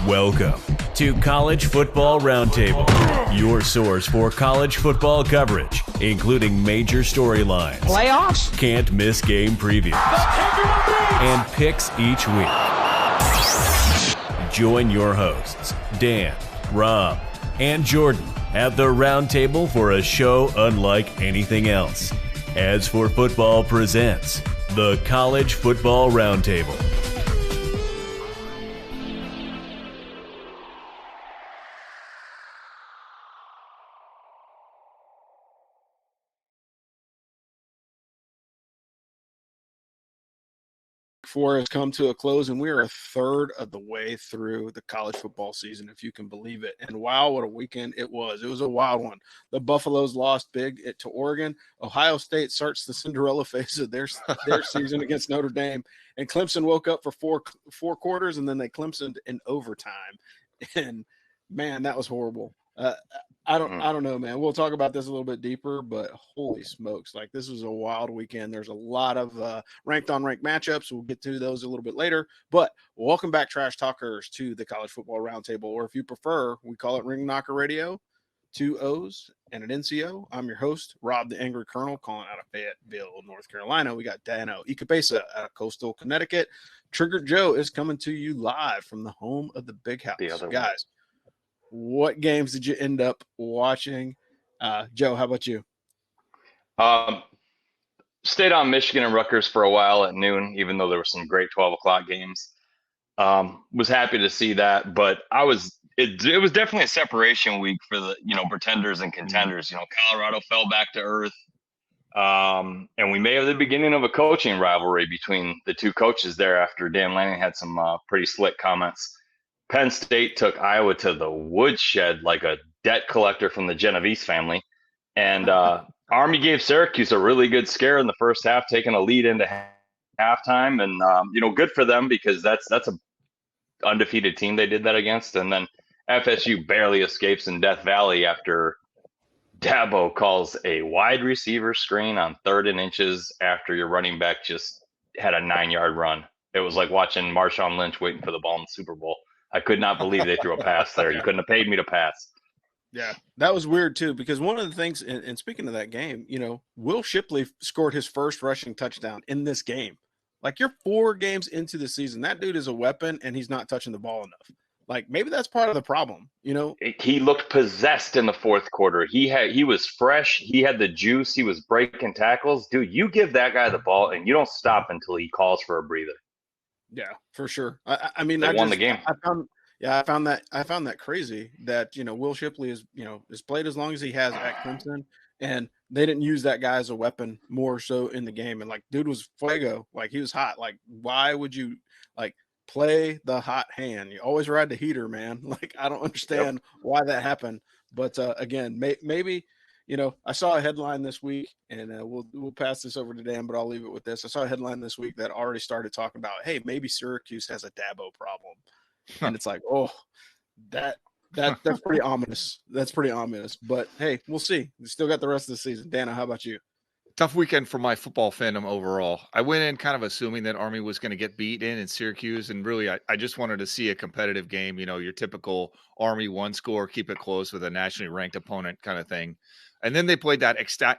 Welcome to College Football Roundtable, your source for college football coverage, including major storylines, playoffs, can't miss game previews, and picks each week. Join your hosts, Dan, Rob, and Jordan at the Roundtable for a show unlike anything else. As for Football presents the College Football Roundtable. Four has come to a close, and we are a third of the way through the college football season, if you can believe it. And wow, what a weekend it was. It was a wild one. The Buffaloes lost big to Oregon. Ohio State starts the Cinderella phase of their season against Notre Dame. And Clemson woke up for four quarters, and then they Clemsoned in overtime. And, man, that was horrible. I don't know, man. We'll talk about this a little bit deeper, but holy smokes, like this was a wild weekend. There's a lot of ranked on ranked matchups. We'll get to those a little bit later, but welcome back, Trash Talkers, to the College Football Roundtable, or if you prefer, we call it Ring Knocker Radio, 2 O's and an NCO. I'm your host, Rob the Angry Colonel, calling out of Fayetteville, North Carolina. We got Dano Ikebesa out of Coastal Connecticut. Trigger Joe is coming to you live from the home of the Big House. Guys, what games did you end up watching? Joe, how about you? Stayed on Michigan and Rutgers for a while at noon, even though there were some great 12 o'clock games. Was happy to see that, but it was definitely a separation week for the, pretenders and contenders. Colorado fell back to earth. And we may have the beginning of a coaching rivalry between the two coaches there after Dan Lanning had some pretty slick comments. Penn State took Iowa to the woodshed like a debt collector from the Genovese family. And Army gave Syracuse a really good scare in the first half, taking a lead into halftime. And, good for them because that's a undefeated team they did that against. And then FSU barely escapes in Death Valley after Dabo calls a wide receiver screen on 3rd and inches after your running back just had a 9-yard run. It was like watching Marshawn Lynch waiting for the ball in the Super Bowl. I could not believe they threw a pass there. You couldn't have paid me to pass. Yeah, that was weird too, because one of the things, and speaking of that game, Will Shipley scored his first rushing touchdown in this game. Like, you're 4 games into the season. That dude is a weapon, and he's not touching the ball enough. Like, maybe that's part of the problem, He looked possessed in the fourth quarter. He was fresh. He had the juice. He was breaking tackles. Dude, you give that guy the ball, and you don't stop until he calls for a breather. Yeah, for sure. I mean, they won the game. I found that crazy that, Will Shipley has played as long as he has at Clemson, and they didn't use that guy as a weapon more so in the game. And like, dude was fuego, like he was hot. Like, why would you play the hot hand? You always ride the heater, man. Like, I don't understand why that happened. But again, maybe. I saw a headline this week, and we'll pass this over to Dan, but I'll leave it with this. I saw a headline this week that already started talking about, hey, maybe Syracuse has a Dabo problem. And it's like, oh, that's pretty ominous. That's pretty ominous. But, hey, we'll see. We still got the rest of the season. Dana, how about you? Tough weekend for my football fandom overall. I went in kind of assuming that Army was going to get beat in Syracuse, and really I just wanted to see a competitive game, your typical Army one score, keep it close with a nationally ranked opponent kind of thing. And then they played that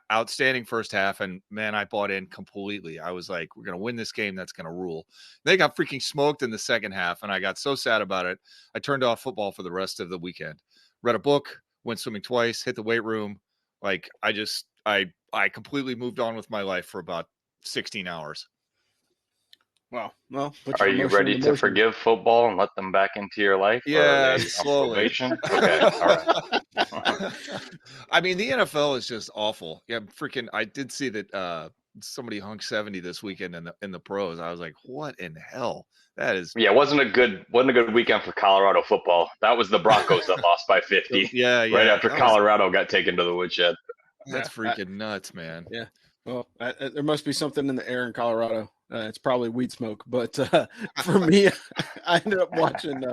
outstanding first half, and, man, I bought in completely. I was like, we're going to win this game. That's going to rule. They got freaking smoked in the second half, and I got so sad about it. I turned off football for the rest of the weekend. Read a book, went swimming twice, hit the weight room. Like, I completely moved on with my life for about 16 hours. Wow. Well, are you ready to forgive football and let them back into your life? Yeah, slowly. Okay, all right. I mean, the NFL is just awful. Yeah, I did see that somebody hung 70 this weekend in the pros. I was like, what in hell? That is. Yeah, it wasn't a good weekend for Colorado football. That was the Broncos that lost by 50. Yeah. Right after Colorado got taken to the woodshed. That's freaking nuts, man. Yeah. Well, there must be something in the air in Colorado. It's probably weed smoke. But for me, I ended up watching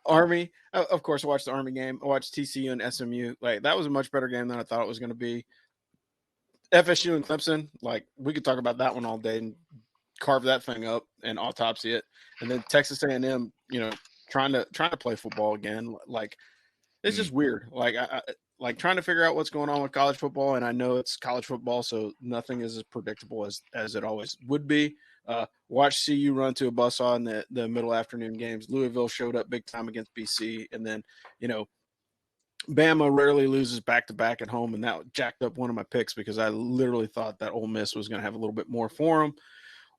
Army. Of course, I watched the Army game. I watched TCU and SMU. Like, that was a much better game than I thought it was going to be. FSU and Clemson, like, we could talk about that one all day. And carve that thing up and autopsy it. And then Texas A&M, trying to play football again. Like, it's just weird. Like, I like trying to figure out what's going on with college football. And I know it's college football, so nothing is as predictable as it always would be. Watch CU run to a buzzsaw in the middle afternoon games. Louisville showed up big time against BC. And then, Bama rarely loses back-to-back at home, and that jacked up one of my picks because I literally thought that Ole Miss was going to have a little bit more for them.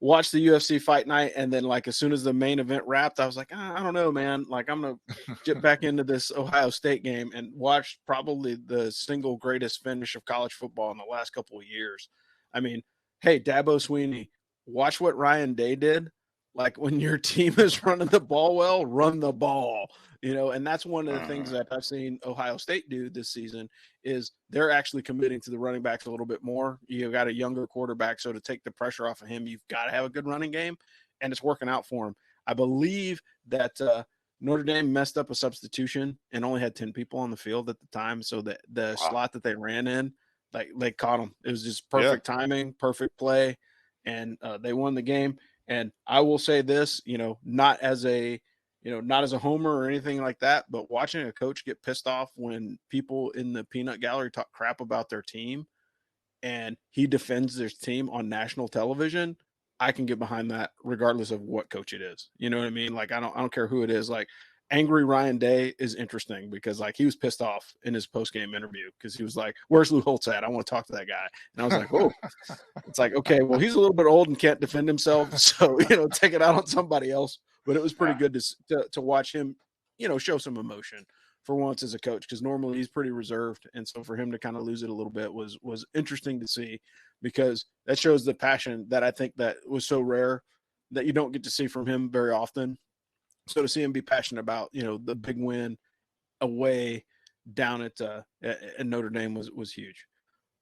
Watch the UFC fight night, and then, like, as soon as the main event wrapped, I was like, I don't know, man. Like, I'm going to get back into this Ohio State game and watch probably the single greatest finish of college football in the last couple of years. I mean, hey, Dabo Swinney, watch what Ryan Day did. Like, when your team is running the ball well, run the ball. And that's one of the things that I've seen Ohio State do this season is they're actually committing to the running backs a little bit more. You've got a younger quarterback, so to take the pressure off of him, you've got to have a good running game, and it's working out for him. I believe that Notre Dame messed up a substitution and only had 10 people on the field at the time, so that the slot that they ran in, like, they caught them. It was just perfect timing, perfect play, and they won the game. And I will say this, not as a homer or anything like that, but watching a coach get pissed off when people in the peanut gallery talk crap about their team and he defends their team on national television, I can get behind that regardless of what coach it is. You know what I mean? Like, I don't care who it is. Like, angry Ryan Day is interesting because, like, he was pissed off in his post-game interview because he was like, "Where's Lou Holtz at? I want to talk to that guy." And I was like, "Oh." It's like, okay, well, he's a little bit old and can't defend himself, so take it out on somebody else. But it was pretty good to watch him, show some emotion for once as a coach, because normally he's pretty reserved, and so for him to kind of lose it a little bit was interesting to see, because that shows the passion that I think that was so rare that you don't get to see from him very often. So to see him be passionate about the big win away down at Notre Dame was huge.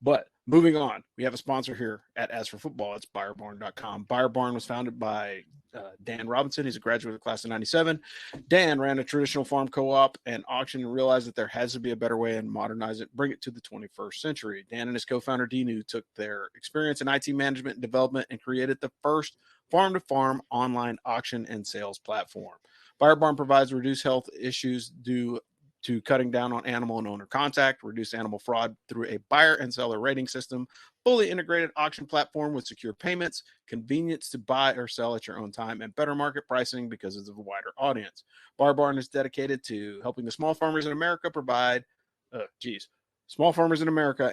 But moving on, we have a sponsor here at As for Football. It's BuyerBarn.com. Buyer Barn was founded by Dan Robinson. He's a graduate of the class of 97. Dan ran a traditional farm co-op and auction and realized that there has to be a better way and modernize it, bring it to the 21st century. Dan and his co-founder, Dinu, took their experience in IT management and development and created the first farm-to-farm online auction and sales platform. Buyer Barn provides reduced health issues due to cutting down on animal and owner contact, reduce animal fraud through a buyer and seller rating system, fully integrated auction platform with secure payments, convenience to buy or sell at your own time, and better market pricing because of the wider audience. Buyer Barn is dedicated to helping the small farmers in America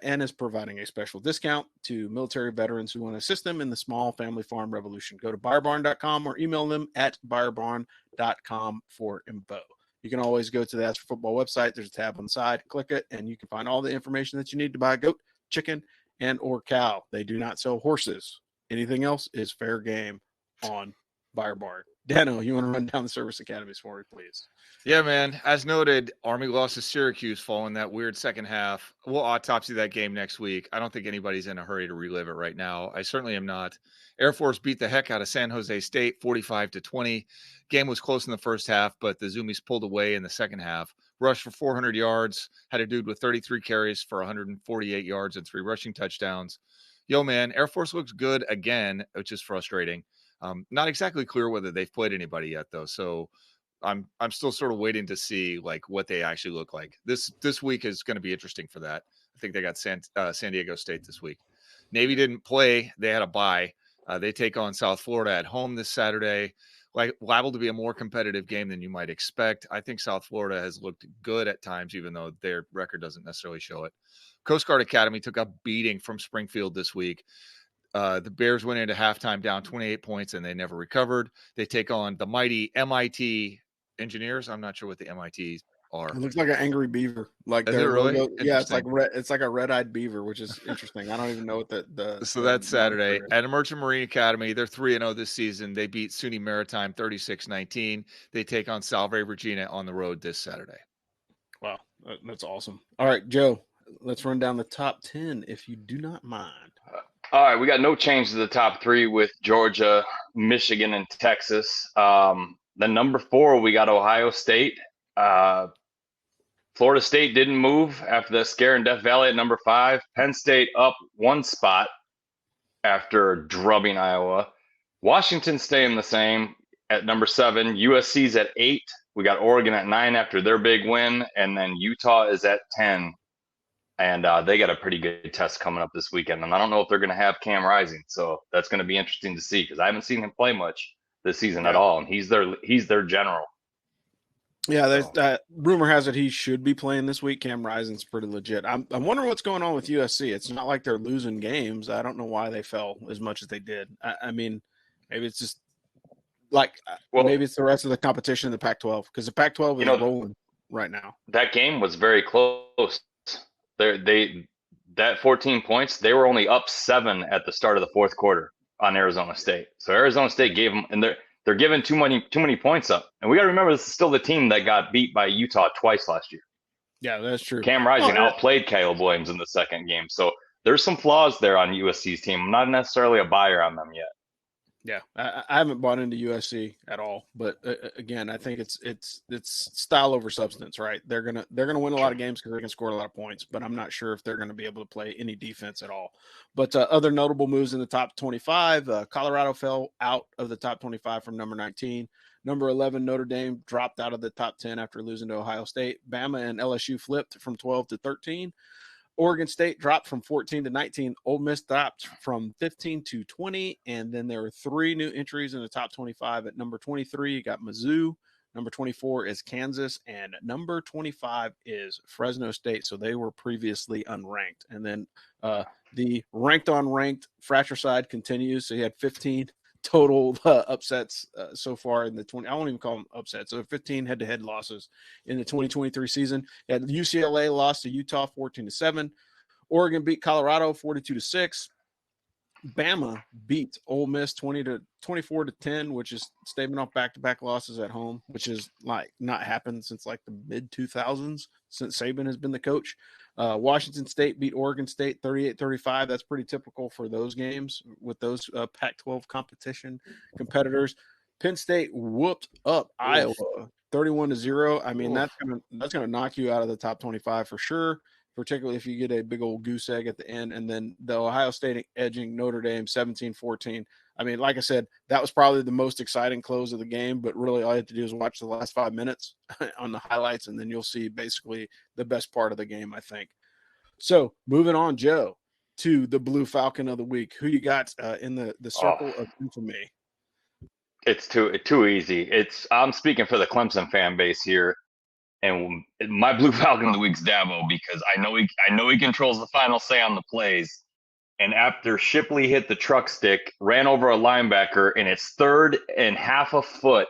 and is providing a special discount to military veterans who want to assist them in the small family farm revolution. Go to buyerbarn.com or email them at buyerbarn.com for info. You can always go to the As for Football website. There's a tab on the side. Click it, and you can find all the information that you need to buy a goat, chicken, and or cow. They do not sell horses. Anything else is fair game on Buyer Barn. Dano, you want to run down the service academies for me, please? Yeah, man. As noted, Army lost to Syracuse following that weird second half. We'll autopsy that game next week. I don't think anybody's in a hurry to relive it right now. I certainly am not. Air Force beat the heck out of San Jose State, 45-20. Game was close in the first half, but the Zoomies pulled away in the second half. Rushed for 400 yards, had a dude with 33 carries for 148 yards and 3 rushing touchdowns. Yo, man, Air Force looks good again, which is frustrating. Not exactly clear whether they've played anybody yet, though. So I'm still sort of waiting to see like what they actually look like. This week is going to be interesting for that. I think they got San Diego State this week. Navy didn't play; they had a bye. They take on South Florida at home this Saturday. Like, liable to be a more competitive game than you might expect. I think South Florida has looked good at times, even though their record doesn't necessarily show it. Coast Guard Academy took a beating from Springfield this week. The Bears went into halftime down 28 points, and they never recovered. They take on the mighty MIT Engineers. I'm not sure what the MITs are. It looks like an angry beaver. Like, is it really? Yeah, it's like a red-eyed beaver, which is interesting. I don't even know what So that's Saturday at Merchant Marine Academy. They're 3-0 this season. They beat SUNY Maritime 36-19. They take on Salve Regina on the road this Saturday. Wow, that's awesome. All right, Joe, let's run down the top 10 if you do not mind. All right, we got no change to the top 3 with Georgia, Michigan, and Texas. The number 4, we got Ohio State. Florida State didn't move after the scare in Death Valley at number 5. Penn State up 1 spot after drubbing Iowa. Washington's staying the same at number 7. USC's at 8. We got Oregon at 9 after their big win, and then Utah is at 10. And they got a pretty good test coming up this weekend. And I don't know if they're going to have Cam Rising, so that's going to be interesting to see because I haven't seen him play much this season at all, and he's their general. Yeah, there's rumor has it he should be playing this week. Cam Rising's pretty legit. I'm wondering what's going on with USC. It's not like they're losing games. I don't know why they fell as much as they did. I mean, maybe it's just like maybe it's the rest of the competition in the Pac-12 because the Pac-12 is rolling right now. That game was very close. That 14 points, they were only up 7 at the start of the fourth quarter on Arizona State. So Arizona State gave them, and they're giving too many points up. And we got to remember, this is still the team that got beat by Utah twice last year. Yeah, that's true. Cam Rising outplayed Caleb Williams in the second game. So there's some flaws there on USC's team. I'm not necessarily a buyer on them yet. Yeah, I haven't bought into USC at all, but again, I think it's style over substance, right? They're gonna win a lot of games because they can score a lot of points, but I'm not sure if they're gonna be able to play any defense at all. But other notable moves in the top 25, Colorado fell out of the top 25 from number 19. Number 11, Notre Dame dropped out of the top 10 after losing to Ohio State. Bama and LSU flipped from 12 to 13. Oregon State dropped from 14 to 19. Ole Miss dropped from 15 to 20. And then there were 3 new entries in the top 25. At number 23, you got Mizzou. Number 24 is Kansas. And number 25 is Fresno State. So they were previously unranked. And then the ranked on ranked fratricide continues. So you had 15 total upsets so far in the 20. I won't even call them upsets. So 15 head-to-head losses in the 2023 season. And UCLA lost to Utah 14-7. Oregon beat Colorado 42-6. Bama beat Ole Miss 24-10, which is staving off back-to-back losses at home, which is like not happened since like the mid 2000s since Saban has been the coach. Washington State beat Oregon State 38-35. That's pretty typical for those games with those Pac-12 competition competitors. Penn State whooped up Iowa 31-0. I mean, that's gonna knock you out of the top 25 for sure, particularly if you get a big old goose egg at the end. And then the Ohio State edging Notre Dame 17-14. I mean, like I said, that was probably the most exciting close of the game, but really all you have to do is watch the last 5 minutes on the highlights, and then you'll see basically the best part of the game, I think. So moving on, Joe, to the Blue Falcon of the week. Who you got in the circle of infamy? It's too easy. I'm speaking for the Clemson fan base here. And my Blue Falcon of the week's Dabo, because I know he controls the final say on the plays. And after Shipley hit the truck stick, ran over a linebacker, and it's 3rd and half a foot,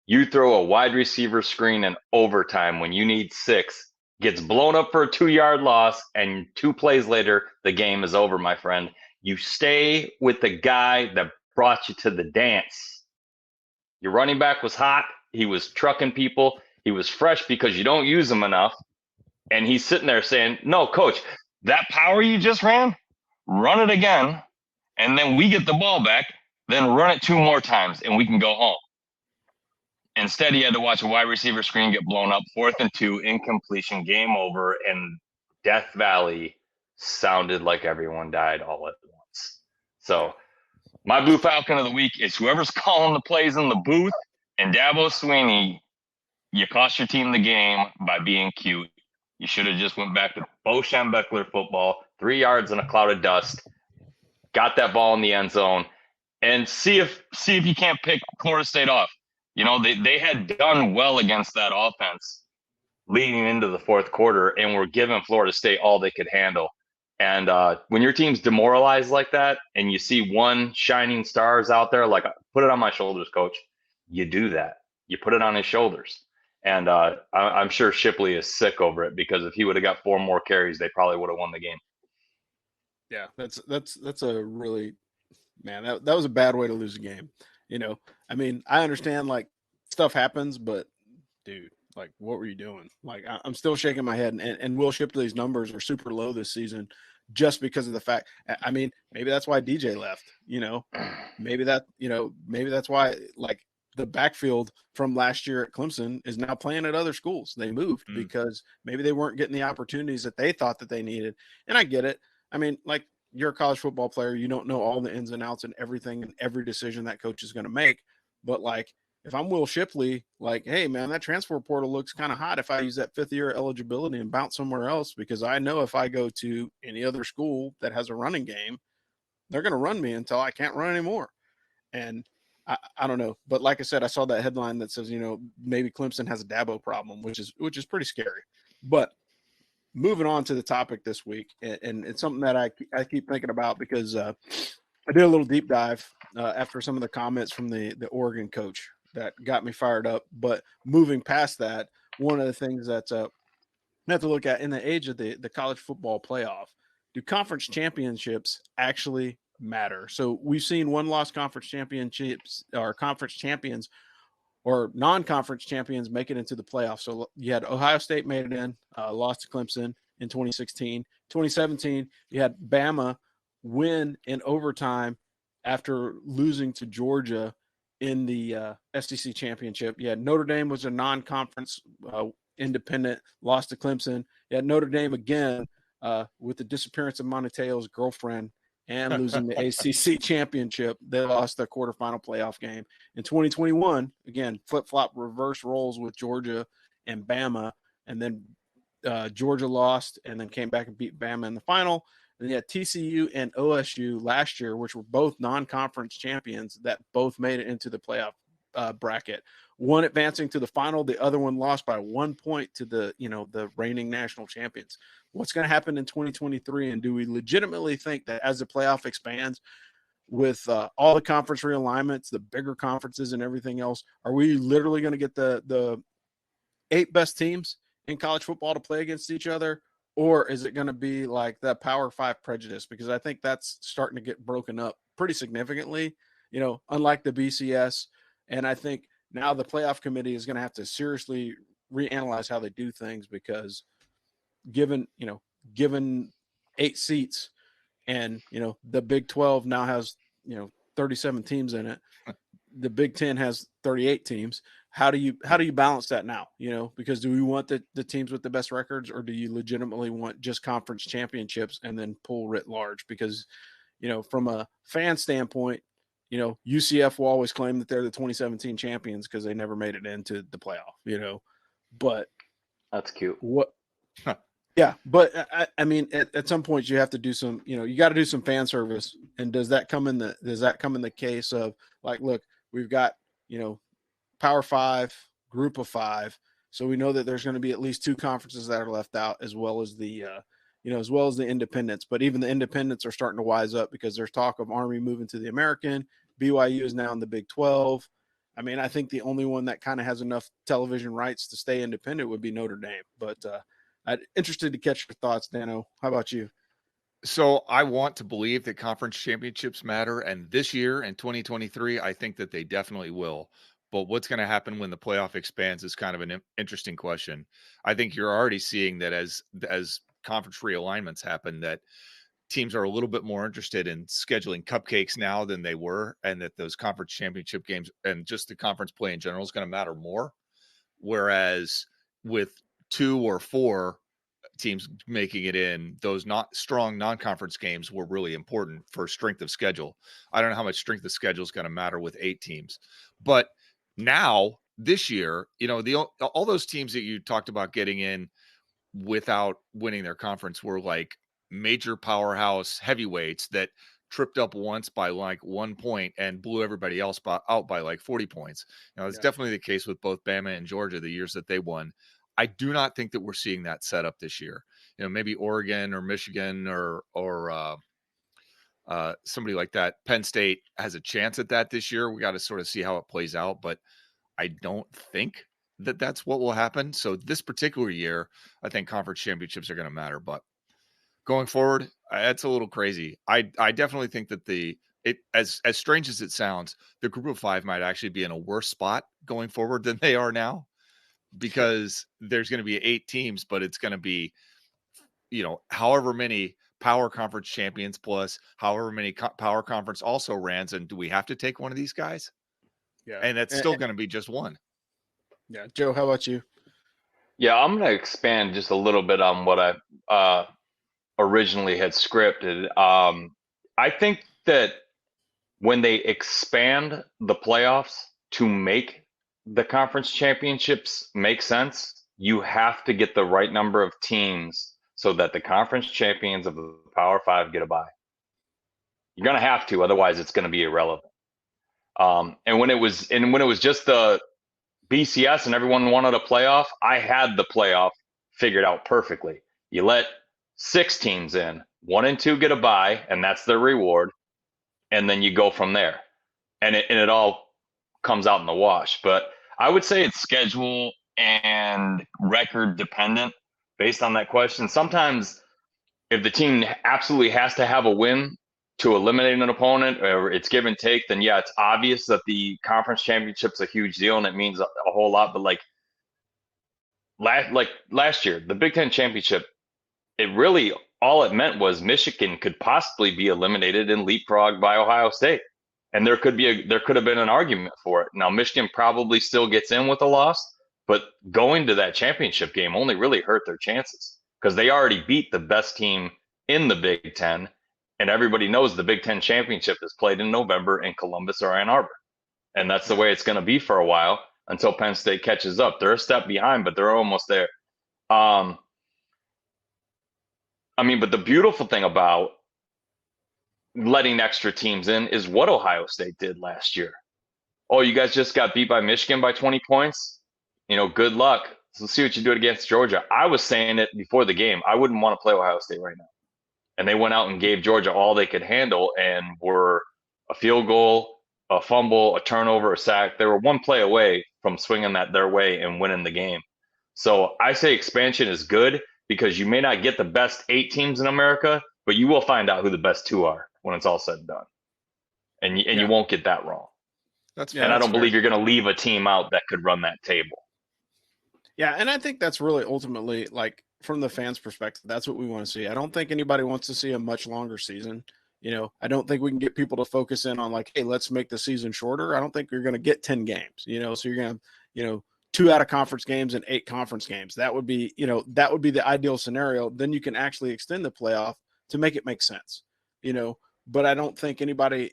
you throw a wide receiver screen in overtime when you need 6, gets blown up for a 2-yard loss, and 2 plays later, the game is over, my friend. You stay with the guy that brought you to the dance. Your running back was hot. He was trucking people. He was fresh because you don't use him enough. And he's sitting there saying, no, coach, that power you just ran, run it again. And then we get the ball back, then run it 2 more times and we can go home. Instead, he had to watch a wide receiver screen get blown up, 4th and 2, incompletion, game over. And Death Valley sounded like everyone died all at once. So my Blue Falcon of the week is whoever's calling the plays in the booth, and Dabo Swinney. You cost your team the game by being cute. You should have just went back to Bo Schembechler football, 3 yards in a cloud of dust, got that ball in the end zone, and see if you can't pick Florida State off. You know, they had done well against that offense leading into the fourth quarter, and were giving Florida State all they could handle. And when your team's demoralized like that, and you see one shining stars out there, like, put it on my shoulders, coach. You do that. You put it on his shoulders. And I'm sure Shipley is sick over it, because if he would have got 4 more carries, they probably would have won the game. Yeah, that's a really, man, that was a bad way to lose a game. You know, I mean, I understand like stuff happens, but dude, like, what were you doing? Like, I'm still shaking my head. And Will Shipley's numbers are super low this season just because of the fact. I mean, maybe that's why DJ left. You know, maybe that's why, like, the backfield from last year at Clemson is now playing at other schools. They moved because maybe they weren't getting the opportunities that they thought that they needed. And I get it. I mean, like, you're a college football player. You don't know all the ins and outs and everything and every decision that coach is going to make. But like, if I'm Will Shipley, like, hey man, that transfer portal looks kind of hot if I use that 5th year eligibility and bounce somewhere else, because I know if I go to any other school that has a running game, they're going to run me until I can't run anymore. And I don't know. But like I said, I saw that headline that says, maybe Clemson has a Dabo problem, which is pretty scary. But moving on to the topic this week, and it's something that I keep thinking about because I did a little deep dive after some of the comments from the Oregon coach that got me fired up. But moving past that, one of the things that's we have to look at in the age of the college football playoff, do conference championships actually matter? So we've seen one-loss conference championships or conference champions or non-conference champions make it into the playoffs. So you had Ohio State made it in, lost to Clemson in 2016. 2017, you had Bama win in overtime after losing to Georgia in the SEC championship. You had Notre Dame was a non-conference independent, lost to Clemson. You had Notre Dame again with the disappearance of Monteo's girlfriend and losing the ACC championship. They lost their quarterfinal playoff game. In 2021, again, flip-flop reverse roles with Georgia and Bama, and then Georgia lost and then came back and beat Bama in the final. And you had TCU and OSU last year, which were both non-conference champions that both made it into the playoff bracket. One advancing to the final, the other one lost by 1 point to the reigning national champions. What's going to happen in 2023? And do we legitimately think that as the playoff expands with all the conference realignments, the bigger conferences and everything else, are we literally going to get the 8 best teams in college football to play against each other? Or is it going to be like that Power 5 prejudice? Because I think that's starting to get broken up pretty significantly, unlike the BCS. And I think now the playoff committee is going to have to seriously reanalyze how they do things, because given 8 seats and, the Big 12 now has, 37 teams in it. The Big 10 has 38 teams. How do you balance that now? Because do we want the teams with the best records, or do you legitimately want just conference championships and then pull writ large? Because, from a fan standpoint, UCF will always claim that they're the 2017 champions because they never made it into the playoff, but that's cute. What? Yeah. But I mean, at some point you have to do some, you got to do some fan service. And does that come in the case of like, look, we've got, Power 5, group of 5. So we know that there's going to be at least 2 conferences that are left out, as well as the, as well as the independents. But even the independents are starting to wise up, because there's talk of Army moving to the American. BYU is now in the Big 12. I mean, I think the only one that kind of has enough television rights to stay independent would be Notre Dame. But I'm interested to catch your thoughts, Dano. How about you? So I want to believe that conference championships matter. And this year in 2023, I think that they definitely will. But what's going to happen when the playoff expands is kind of an interesting question. I think you're already seeing that as conference realignments happen, that teams are a little bit more interested in scheduling cupcakes now than they were, and that those conference championship games and just the conference play in general is going to matter more. Whereas with 2 or 4 teams making it in, those not strong non-conference games were really important for strength of schedule. I don't know how much strength of schedule is going to matter with 8 teams, but now this year, all those teams that you talked about getting in without winning their conference were like major powerhouse heavyweights that tripped up once by like 1 point and blew everybody else out by like 40 points. It's definitely the case with both Bama and Georgia the years that they won. I do not think that we're seeing that set up this year. Maybe Oregon or Michigan or somebody like that. Penn State has a chance at that this year. We got to sort of see how it plays out, but I don't think that that's what will happen. So this particular year, I think conference championships are going to matter, but going forward, that's a little crazy. I definitely think that as strange as it sounds, the group of 5 might actually be in a worse spot going forward than they are now, because there's going to be 8 teams, but it's going to be, however many power conference champions plus however many power conference also rans. And do we have to take one of these guys? Yeah. And that's still going to be just one. Yeah. Joe, how about you? Yeah, I'm going to expand just a little bit on what I originally had scripted. I think that when they expand the playoffs to make the conference championships make sense, you have to get the right number of teams so that the conference champions of the Power Five get a bye. You're going to have to, otherwise it's going to be irrelevant. And when it was just the BCS and everyone wanted a playoff, I had the playoff figured out perfectly. You let 6 teams in, 1 and 2 get a bye, and that's their reward, and then you go from there. And it all comes out in the wash. But I would say it's schedule and record dependent based on that question. Sometimes if the team absolutely has to have a win to eliminate an opponent, or it's give and take, then yeah, it's obvious that the conference championship's a huge deal and it means a whole lot. But like last year, the Big Ten championship, it really, all it meant was Michigan could possibly be eliminated and leapfrogged by Ohio State. And there could have been an argument for it. Now, Michigan probably still gets in with a loss, but going to that championship game only really hurt their chances because they already beat the best team in the Big Ten. And everybody knows the Big Ten championship is played in November in Columbus or Ann Arbor. And that's the way it's going to be for a while until Penn State catches up. They're a step behind, but they're almost there. But the beautiful thing about letting extra teams in is what Ohio State did last year. Oh, you guys just got beat by Michigan by 20 points? Good luck. So let's see what you do against Georgia. I was saying it before the game. I wouldn't want to play Ohio State right now. And they went out and gave Georgia all they could handle and were a field goal, a fumble, a turnover, a sack. They were one play away from swinging that their way and winning the game. So I say expansion is good because you may not get the best 8 teams in America, but you will find out who the best 2 are when it's all said and done. And you won't get that wrong. And I don't believe you're going to leave a team out that could run that table. Yeah, and I think that's really ultimately, like, from the fans' perspective, that's what we want to see. I don't think anybody wants to see a much longer season. I don't think we can get people to focus in on like, hey, let's make the season shorter. I don't think you're going to get 10 games, so you're going to, 2 out of conference games and 8 conference games. That would be, that would be the ideal scenario. Then you can actually extend the playoff to make it make sense, but I don't think anybody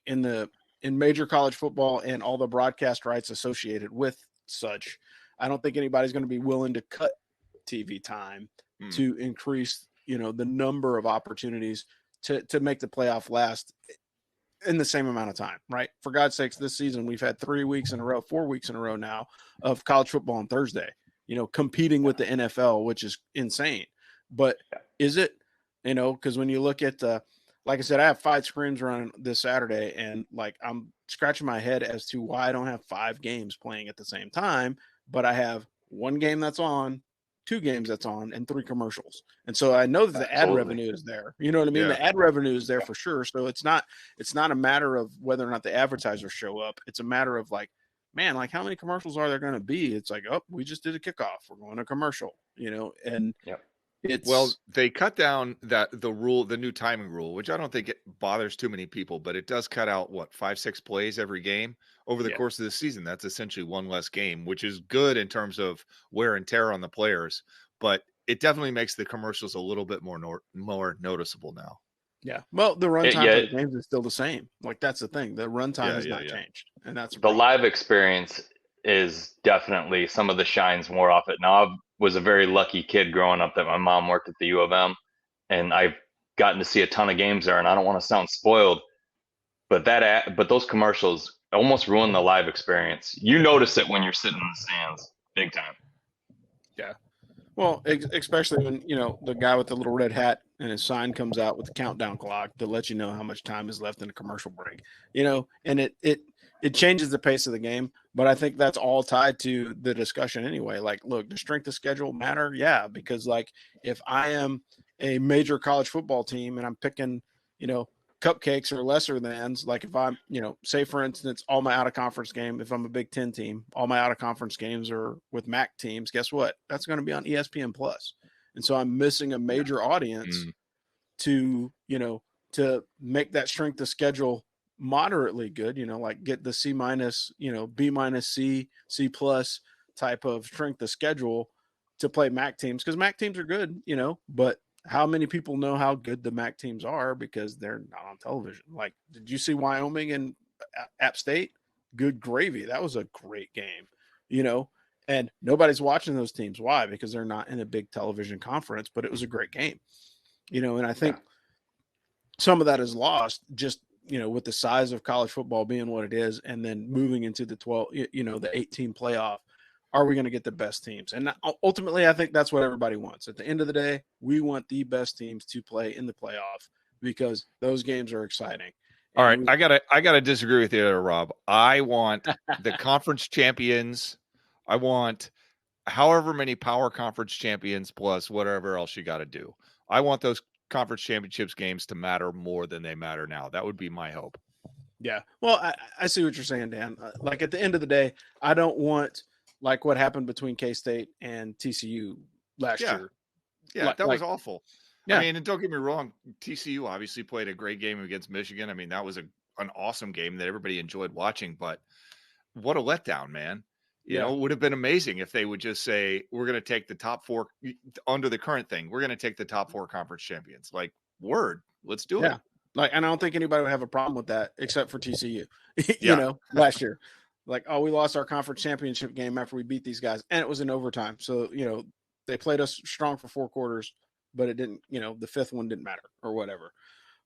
in major college football and all the broadcast rights associated with such, I don't think anybody's going to be willing to cut TV time to increase, the number of opportunities to make the playoff last in the same amount of time, right? For God's sakes, this season we've had 4 weeks in a row now of college football on Thursday, competing with the NFL, which is insane. But is it, because when you look at like I said, I have 5 screens running this Saturday, and like I'm scratching my head as to why I don't have 5 games playing at the same time, but I have 1 game that's on, 2 games that's on, and 3 commercials. And so I know that the ad revenue is there. You know what I mean? Yeah. The ad revenue is there for sure. So it's not a matter of whether or not the advertisers show up. It's a matter of like, man, like how many commercials are there going to be? It's like, oh, we just did a kickoff. We're going to commercial, and they cut down the new timing rule, which I don't think it bothers too many people, but it does cut out 5-6 plays every game over the course of the season. That's essentially 1 less game, which is good in terms of wear and tear on the players, but it definitely makes the commercials a little bit more noticeable now. Yeah. Well, the runtime of the games is still the same. Like that's the thing. The runtime has not changed. And that's the live experience is definitely some of the shines more off it. Now, I was a very lucky kid growing up that my mom worked at the U of M, and I've gotten to see a ton of games there, and I don't want to sound spoiled, but those commercials almost ruin the live experience. You notice it when you're sitting in the stands big time. Yeah. Well, especially when, the guy with the little red hat and his sign comes out with the countdown clock to let you know how much time is left in a commercial break, and it changes the pace of the game. But I think that's all tied to the discussion anyway. Like, look, does strength of schedule matter? Yeah, because like if I am a major college football team and I'm picking, cupcakes or lesser thans, like if I'm, say for instance, all my out of conference game, if I'm a Big Ten team, all my out of conference games are with MAC teams, guess what? That's going to be on ESPN Plus. And so I'm missing a major audience to make that strength of schedule moderately good, like get the C-, B-, C++ type of strength of schedule to play MAC teams, because MAC teams are good, but how many people know how good the MAC teams are because they're not on television? Like, did you see Wyoming and App State? Good gravy. That was a great game, and nobody's watching those teams. Why? Because they're not in a big television conference, but it was a great game, and I think some of that is lost just, with the size of college football being what it is, and then moving into the 12, the 18 playoff. Are we going to get the best teams? And ultimately, I think that's what everybody wants. At the end of the day, we want the best teams to play in the playoff because those games are exciting. All right, I gotta disagree with you there, Rob. I want the conference champions. I want however many power conference champions plus whatever else you got to do. I want those conference championships games to matter more than they matter now. That would be my hope. Yeah. Well, I see what you're saying, Dan. Like at the end of the day, I don't want like what happened between K-State and TCU last year. Yeah, that was awful. Yeah. I mean, and don't get me wrong, TCU obviously played a great game against Michigan. I mean, that was an awesome game that everybody enjoyed watching, but what a letdown, man. You know, it would have been amazing if they would just say, we're going to take the top 4 under the current thing. We're going to take the top 4 conference champions. Like, word, let's do it. Like, and I don't think anybody would have a problem with that except for TCU, last year. Like, we lost our conference championship game after we beat these guys, and it was in overtime. So, they played us strong for 4 quarters, but it didn't, the 5th one didn't matter or whatever.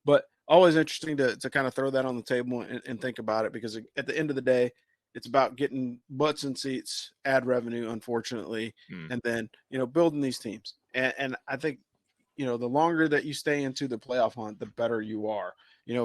But always interesting to kind of throw that on the table and think about it, because at the end of the day, it's about getting butts and seats, ad revenue, unfortunately, and then, building these teams. And I think, the longer that you stay into the playoff hunt, the better you are.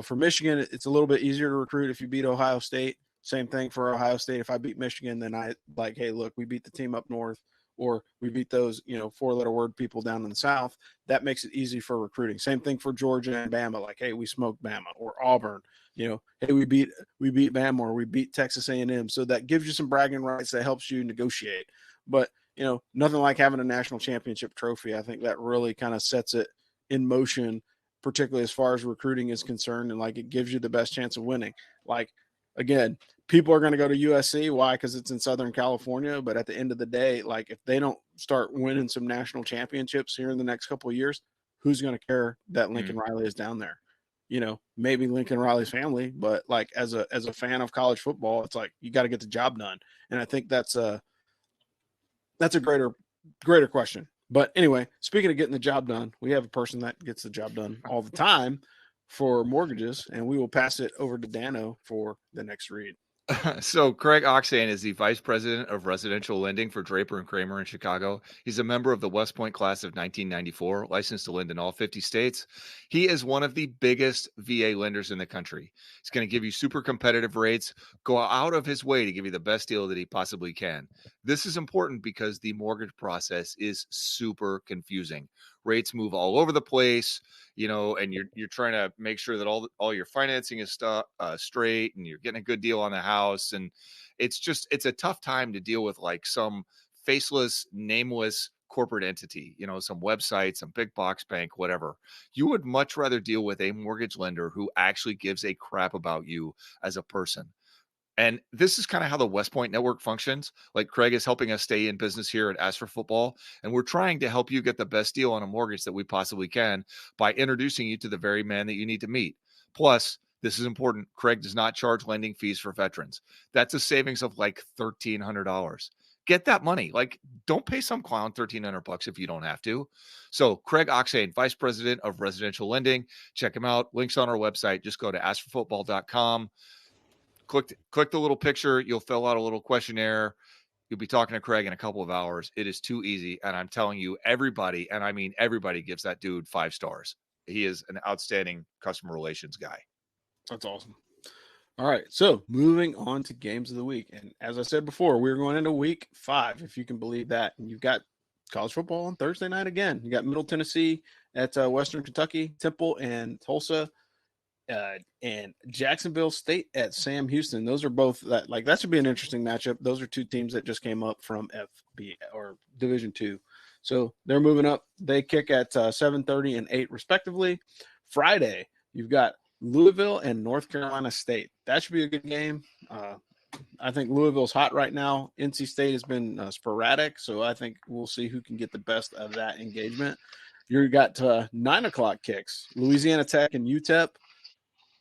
For Michigan, it's a little bit easier to recruit if you beat Ohio State. Same thing for Ohio State. If I beat Michigan, then I like, hey, look, we beat the team up north, or we beat those, 4-letter word people down in the South. That makes it easy for recruiting. Same thing for Georgia and Bama. Like, hey, we smoked Bama, or Auburn. Hey, we beat Bama, or we beat Texas A&M. So that gives you some bragging rights that helps you negotiate. But nothing like having a national championship trophy. I think that really kind of sets it in motion, particularly as far as recruiting is concerned, and like it gives you the best chance of winning. Like, again, people are going to go to USC. Why? Because it's in Southern California. But at the end of the day, like, if they don't start winning some national championships here in the next couple of years, who's going to care that Lincoln Riley is down there? Maybe Lincoln Riley's family, but like as a fan of college football, it's like you got to get the job done. And I think that's a greater question. But anyway, speaking of getting the job done, we have a person that gets the job done all the time for mortgages, and we will pass it over to Dano for the next read. So Craig Oxane is the vice president of residential lending for Draper and Kramer in Chicago. He's a member of the West Point class of 1994, licensed to lend in all 50 states. He is one of the biggest VA lenders in the country. He's going to give you super competitive rates, go out of his way to give you the best deal that he possibly can. This is important because the mortgage process is super confusing. Rates move all over the place, and you're trying to make sure that all your financing is straight, and you're getting a good deal on the house. And it's a tough time to deal with like some faceless, nameless corporate entity, some website, some big box bank, whatever. You would much rather deal with a mortgage lender who actually gives a crap about you as a person. And this is kind of how the West Point network functions. Like, Craig is helping us stay in business here at Ask for Football, and we're trying to help you get the best deal on a mortgage that we possibly can by introducing you to the very man that you need to meet. Plus, this is important, Craig does not charge lending fees for veterans. That's a savings of like $1,300. Get that money. Like, don't pay some clown $1,300 if you don't have to. So Craig Oxane, vice president of residential lending. Check him out. Links on our website. Just go to askforfootball.com. Click the little picture. You'll fill out a little questionnaire. You'll be talking to Craig in a couple of hours. It is too easy. And I'm telling you, everybody, and I mean everybody, gives that dude 5 stars. He is an outstanding customer relations guy. That's awesome. All right. So moving on to games of the week. And as I said before, we're going into week 5, if you can believe that. And you've got college football on Thursday night again. You got Middle Tennessee at Western Kentucky, Temple and Tulsa. And Jacksonville State at Sam Houston. Those are both that should be an interesting matchup. Those are 2 teams that just came up from FB or Division II. So they're moving up. They kick at 7:30 and 8 respectively. Friday, you've got Louisville and North Carolina State. That should be a good game. I think Louisville's hot right now. NC State has been sporadic, so I think we'll see who can get the best of that engagement. You got 9 o'clock kicks. Louisiana Tech and UTEP.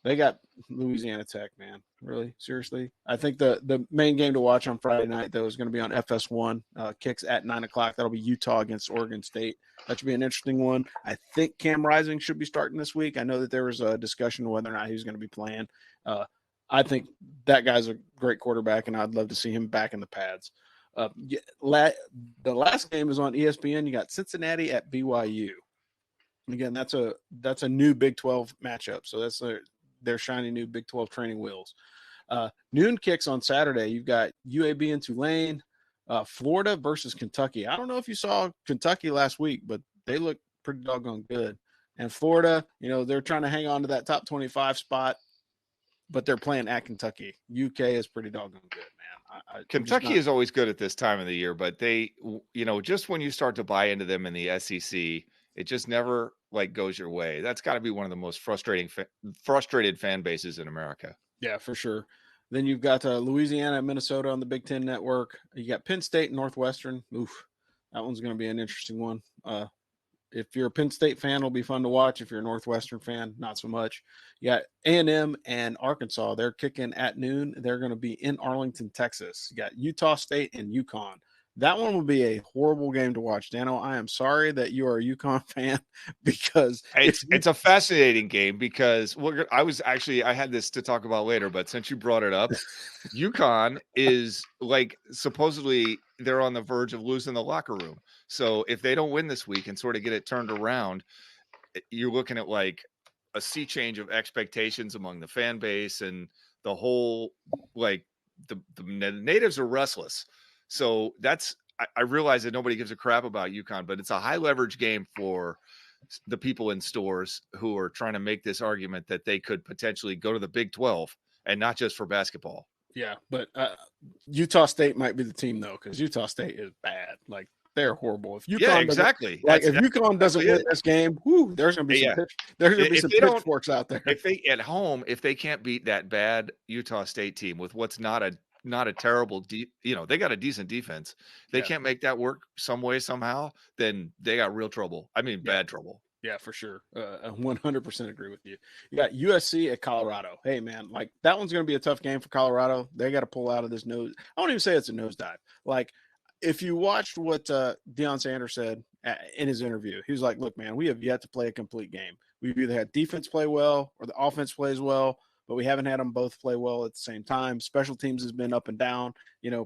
They got Louisiana Tech, man. Really? Seriously? I think the main game to watch on Friday night, though, is going to be on FS1. Kicks at 9 o'clock. That'll be Utah against Oregon State. That should be an interesting one. I think Cam Rising should be starting this week. I know that there was a discussion of whether or not he was going to be playing. I think that guy's a great quarterback, and I'd love to see him back in the pads. The last game is on ESPN. You got Cincinnati at BYU. Again, that's a new Big 12 matchup. So that's their shiny new Big 12 training wheels. Noon kicks on Saturday. You've got UAB and Tulane, Florida versus Kentucky. I don't know if you saw Kentucky last week, but they look pretty doggone good. And Florida, they're trying to hang on to that top 25 spot, but they're playing at Kentucky. UK is pretty doggone good, man. Kentucky is always good at this time of the year, but they, just when you start to buy into them in the SEC, it just never goes your way. That's got to be one of the most frustrated fan bases in America. Yeah, for sure. Then you've got Louisiana and Minnesota on the Big Ten Network. You got Penn State and Northwestern. Oof, that one's going to be an interesting one. If you're a Penn State fan, it'll be fun to watch. If you're a Northwestern fan, not so much. You got A&M and Arkansas. They're kicking at noon. They're going to be in Arlington, Texas. You got Utah State and UConn. That one will be a horrible game to watch. Dano, I am sorry that you are a UConn fan because it's a fascinating game because I had this to talk about later, but since you brought it up, UConn is supposedly they're on the verge of losing the locker room. So if they don't win this week and sort of get it turned around, you're looking at a sea change of expectations among the fan base and the whole the natives are restless. So I realize that nobody gives a crap about UConn, but it's a high leverage game for the people in stores who are trying to make this argument that they could potentially go to the Big 12 and not just for basketball. Yeah, but Utah State might be the team though, because Utah State is bad. They're horrible. If UConn exactly. If UConn doesn't win this game, there's going to be some pitchforks out there. If they at home, if they can't beat that bad Utah State team with what's not a terrible, they got a decent defense. They can't make that work some way, somehow, then they got real trouble. I mean, bad trouble. Yeah, for sure. I 100% agree with you. You got USC at Colorado. Hey, man, that one's going to be a tough game for Colorado. They got to pull out of this nose. I won't even say it's a nosedive. If you watched what Deion Sanders said in his interview, he was like, look, man, we have yet to play a complete game. We've either had defense play well or the offense plays well, but we haven't had them both play well at the same time. Special teams has been up and down,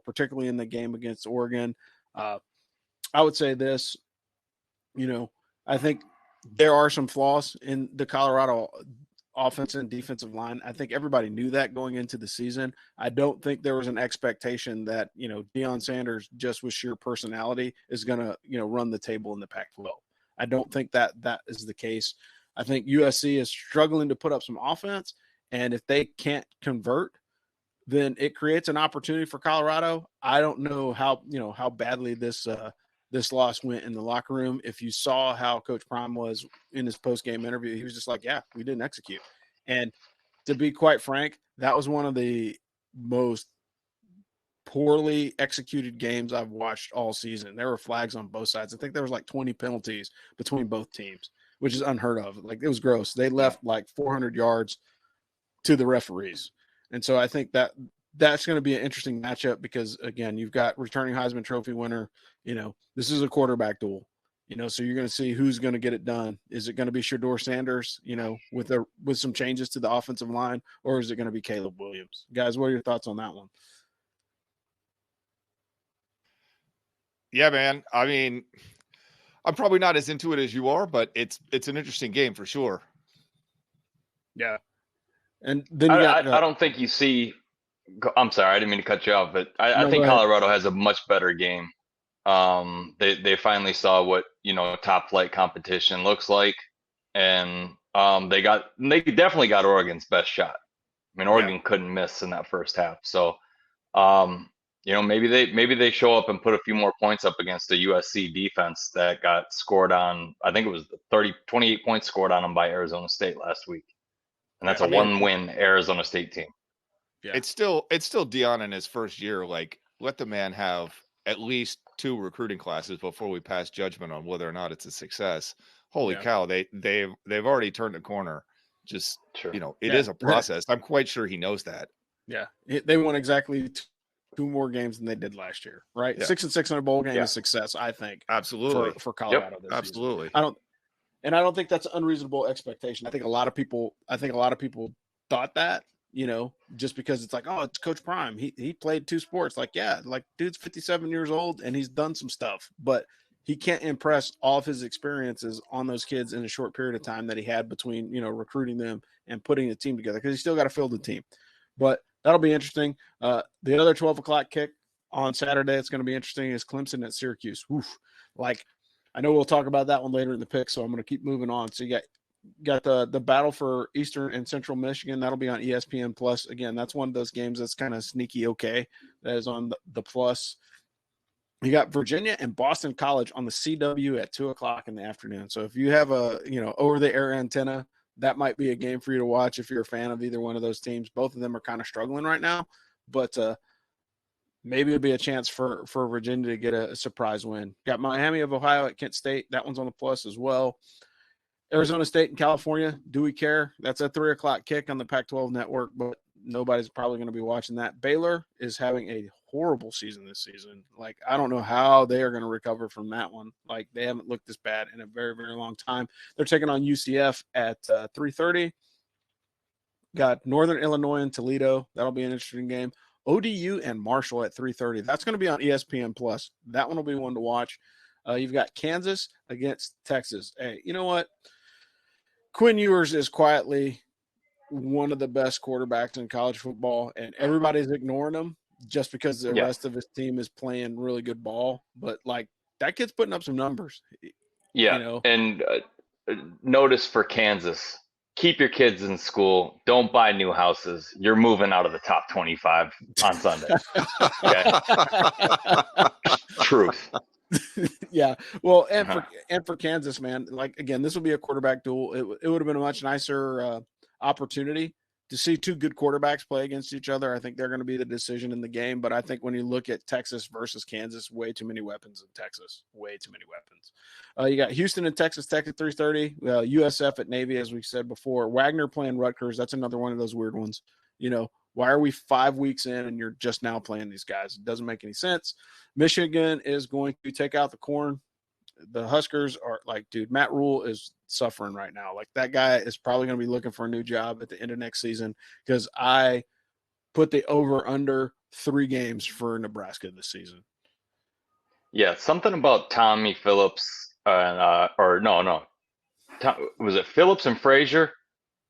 particularly in the game against Oregon. I would say this, I think there are some flaws in the Colorado offense and defensive line. I think everybody knew that going into the season. I don't think there was an expectation that, Deion Sanders, just with sheer personality, is going to, run the table in the Pac-12. I don't think that is the case. I think USC is struggling to put up some offense. And if they can't convert, then it creates an opportunity for Colorado. I don't know how badly this loss went in the locker room. If you saw how Coach Prime was in his post-game interview, he was just like, yeah, we didn't execute. And to be quite frank, that was one of the most poorly executed games I've watched all season. There were flags on both sides. I think there was 20 penalties between both teams, which is unheard of. It was gross. They left 400 yards to the referees. And so I think that's going to be an interesting matchup because, again, you've got returning Heisman Trophy winner. This is a quarterback duel, so you're going to see who's going to get it done. Is it going to be Shedeur Sanders, with some changes to the offensive line, or is it going to be Caleb Williams? Guys, what are your thoughts on that one? Yeah, man. I mean, I'm probably not as into it as you are, but it's an interesting game for sure. Yeah. And then I don't think you see – I'm sorry, I didn't mean to cut you off, but I think Colorado has a much better game. They finally saw what, top flight competition looks like. And they definitely got Oregon's best shot. I mean, Oregon couldn't miss in that first half. So, maybe they show up and put a few more points up against the USC defense that got scored on. I think it was 28 points scored on them by Arizona State last week. And that's a one-win Arizona State team. Yeah. It's still Deion in his first year. Let the man have at least 2 recruiting classes before we pass judgment on whether or not it's a success. holy cow, they've already turned the corner. Just Sure. it is a process. I'm quite sure he knows that. Yeah, they won exactly 2 more games than they did last year, right? Yeah. 6-6 on a bowl game is success, I think. Absolutely. For Colorado this absolutely. season. I don't think that's an unreasonable expectation. I think a lot of people thought that, just because it's like, oh, it's Coach Prime. He played 2 sports. Like, yeah, like dude's 57 years old and he's done some stuff, but he can't impress all of his experiences on those kids in a short period of time that he had between, recruiting them and putting the team together, because he's still got to fill the team. But that'll be interesting. The other 12 o'clock kick on Saturday, it's going to be interesting, is Clemson at Syracuse. Oof. Like, I know we'll talk about that one later in the pick, so I'm going to keep moving on. So you got the battle for Eastern and Central Michigan. That'll be on ESPN Plus. Again, that's one of those games that's kind of sneaky okay. That is on the Plus. You got Virginia and Boston College on the CW at 2:00 in the afternoon. So if you have a over-the-air antenna, that might be a game for you to watch if you're a fan of either one of those teams. Both of them are kind of struggling right now, but maybe it'll be a chance for Virginia to get a surprise win. Got Miami of Ohio at Kent State. That one's on the Plus as well. Arizona State and California. Do we care? That's a 3:00 kick on the Pac-12 network, but nobody's probably going to be watching that. Baylor is having a horrible season this season. Like, I don't know how they are going to recover from that one. Like, they haven't looked this bad in a very, very long time. They're taking on UCF at 3:30. Got Northern Illinois and Toledo. That'll be an interesting game. ODU and Marshall at 3:30. That's going to be on ESPN Plus. That one will be one to watch. You've got Kansas against Texas. Hey, you know what? Quinn Ewers is quietly one of the best quarterbacks in college football, and everybody's ignoring him just because the rest of his team is playing really good ball. But, like, that kid's putting up some numbers. Yeah, and notice for Kansas, keep your kids in school. Don't buy new houses. You're moving out of the top 25 on Sunday. Truth. Yeah. Well, and for Kansas, man, like, again, this will be a quarterback duel. It would have been a much nicer opportunity to see 2 good quarterbacks play against each other. I think they're going to be the decision in the game. But I think when you look at Texas versus Kansas, way too many weapons in Texas. Way too many weapons. You got Houston and Texas Tech at 3:30. USF at Navy, as we said before. Wagner playing Rutgers. That's another one of those weird ones. Why are we 5 weeks in and you're just now playing these guys? It doesn't make any sense. Michigan is going to take out the corn. The Huskers are like, dude, Matt Rule is suffering right now. Like, that guy is probably going to be looking for a new job at the end of next season, because I put the over under 3 games for Nebraska this season. Yeah, something about Tommy Phillips was it Phillips and Frazier?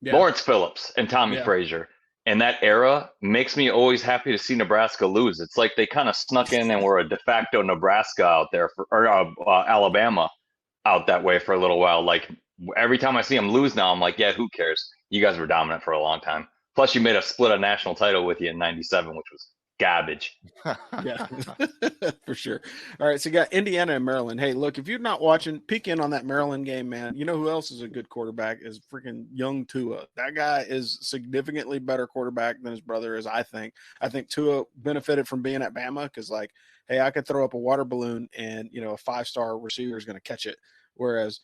Yeah. Lawrence Phillips and Tommy Frazier. And that era makes me always happy to see Nebraska lose. It's like they kind of snuck in and were a de facto Nebraska out there, or Alabama out that way for a little while. Like, every time I see them lose now, I'm like, yeah, who cares? You guys were dominant for a long time. Plus, you made us split a national title with you in '97, which was garbage. Yeah, for sure. All right, so you got Indiana and Maryland. Hey, look, if you're not watching, peek in on that Maryland game, man. You know who else is a good quarterback is freaking young Tua. That guy is significantly better quarterback than his brother is, I think. I think Tua benefited from being at Bama because, like, hey, I could throw up a water balloon and, a 5-star receiver is going to catch it. Whereas,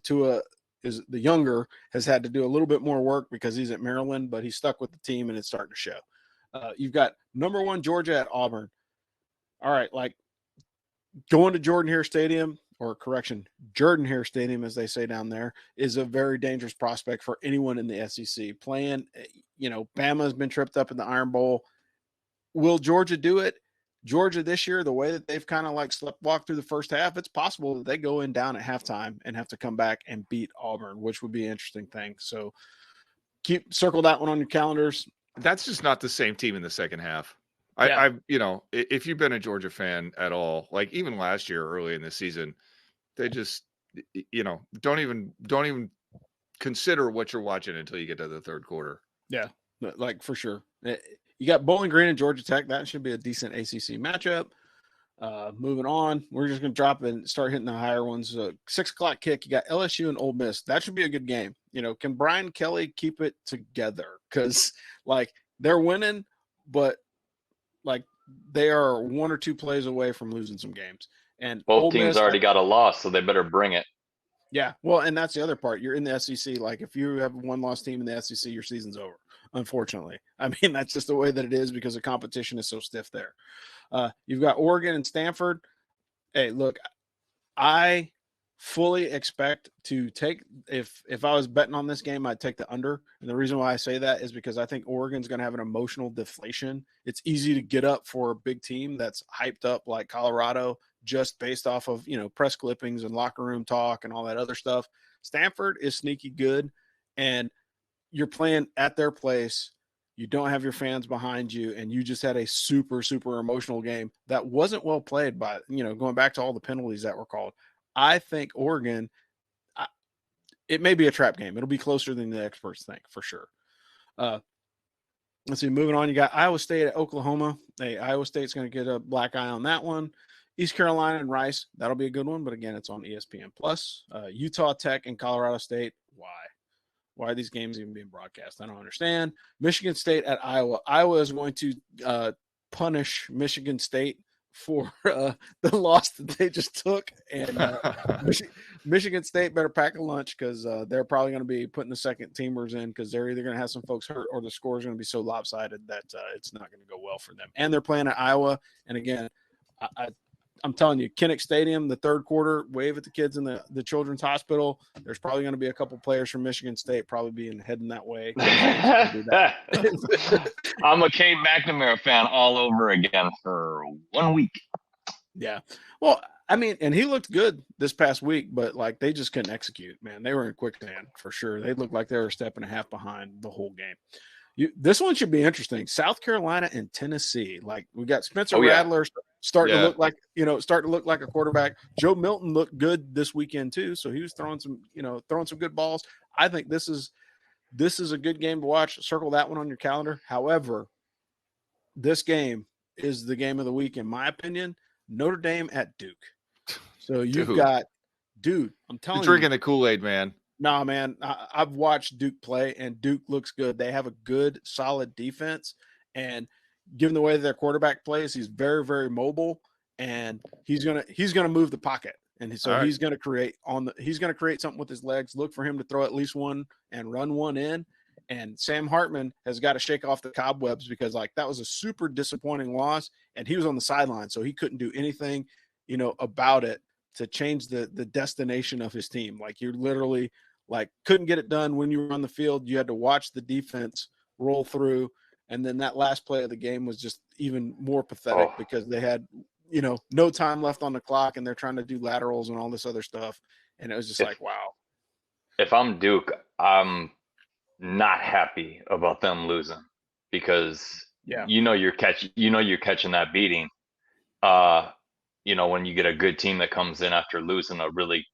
Tua is the younger, has had to do a little bit more work because he's at Maryland, but he's stuck with the team and it's starting to show. You've got number 1 Georgia at Auburn. All right, like, going to Jordan-Hare Stadium, as they say down there, is a very dangerous prospect for anyone in the SEC. Playing, Bama's been tripped up in the Iron Bowl. Will Georgia do it? Georgia this year, the way that they've kind of like sleptwalked through the first half, it's possible that they go in down at halftime and have to come back and beat Auburn, which would be an interesting thing. So circle that one on your calendars. That's just not the same team in the second half. Yeah. If you've been a Georgia fan at all, like even last year, early in the season, they just, don't even consider what you're watching until you get to the third quarter. Yeah, like, for sure. You got Bowling Green and Georgia Tech. That should be a decent ACC matchup. Moving on, we're just going to drop and start hitting the higher ones. 6:00 kick. You got LSU and Ole Miss. That should be a good game. Can Brian Kelly keep it together? Because, like, they're winning, but, like, they are 1 or 2 plays away from losing some games. And both teams already got a loss, so they better bring it. Yeah, well, and that's the other part. You're in the SEC. Like, if you have one lost team in the SEC, your season's over. Unfortunately, I mean that's just the way that it is because the competition is so stiff there. You've got Oregon and Stanford. Hey, look, I fully expect to take if I was betting on this game, I'd take the under. And the reason why I say that is because I think Oregon's going to have an emotional deflation. It's easy to get up for a big team that's hyped up like Colorado just based off of, press clippings and locker room talk and all that other stuff. Stanford is sneaky good, and you're playing at their place. You don't have your fans behind you, and you just had a super, super emotional game that wasn't well played by, going back to all the penalties that were called. I think Oregon, it may be a trap game. It'll be closer than the experts think, for sure. Let's see, moving on. You got Iowa State at Oklahoma. Hey, Iowa State's going to get a black eye on that one. East Carolina and Rice, that'll be a good one, but again, it's on ESPN+. Utah Tech and Colorado State, why? Why are these games even being broadcast? I don't understand. Michigan State at Iowa. Iowa is going to punish Michigan State for the loss that they just took. And Michigan State better pack a lunch because they're probably going to be putting the second teamers in because they're either going to have some folks hurt or the score is going to be so lopsided that it's not going to go well for them. And they're playing at Iowa. And again, I'm telling you, Kinnick Stadium, the third quarter, wave at the kids in the Children's Hospital. There's probably going to be a couple players from Michigan State probably heading that way. I'm a Cade McNamara fan all over again for 1 week. Yeah. Well, I mean, and he looked good this past week, but like they just couldn't execute, man. They were in quicksand for sure. They looked like they were a step and a half behind the whole game. This one should be interesting. South Carolina and Tennessee. Like we got Spencer Rattler starting to look like a quarterback. Joe Milton looked good this weekend too, so he was throwing some good balls. I think this is a good game to watch. Circle that one on your calendar. However, this game is the game of the week in my opinion. Notre Dame at Duke. So you've got I'm telling you, drinking the Kool-Aid, man. Nah, man, I've watched Duke play, and Duke looks good. They have a good, solid defense, and given the way that their quarterback plays, he's very, very mobile, and he's gonna move the pocket, and so he's gonna create something with his legs. Look for him to throw at least one and run one in. And Sam Hartman has got to shake off the cobwebs because like that was a super disappointing loss, and he was on the sideline, so he couldn't do anything, about it to change the destination of his team. Like you're literally like couldn't get it done when you were on the field. You had to watch the defense roll through. And then that last play of the game was just even more pathetic because they had, no time left on the clock and they're trying to do laterals and all this other stuff. And it was just like, wow. If I'm Duke, I'm not happy about them losing because you're catching that beating. When you get a good team that comes in after losing a really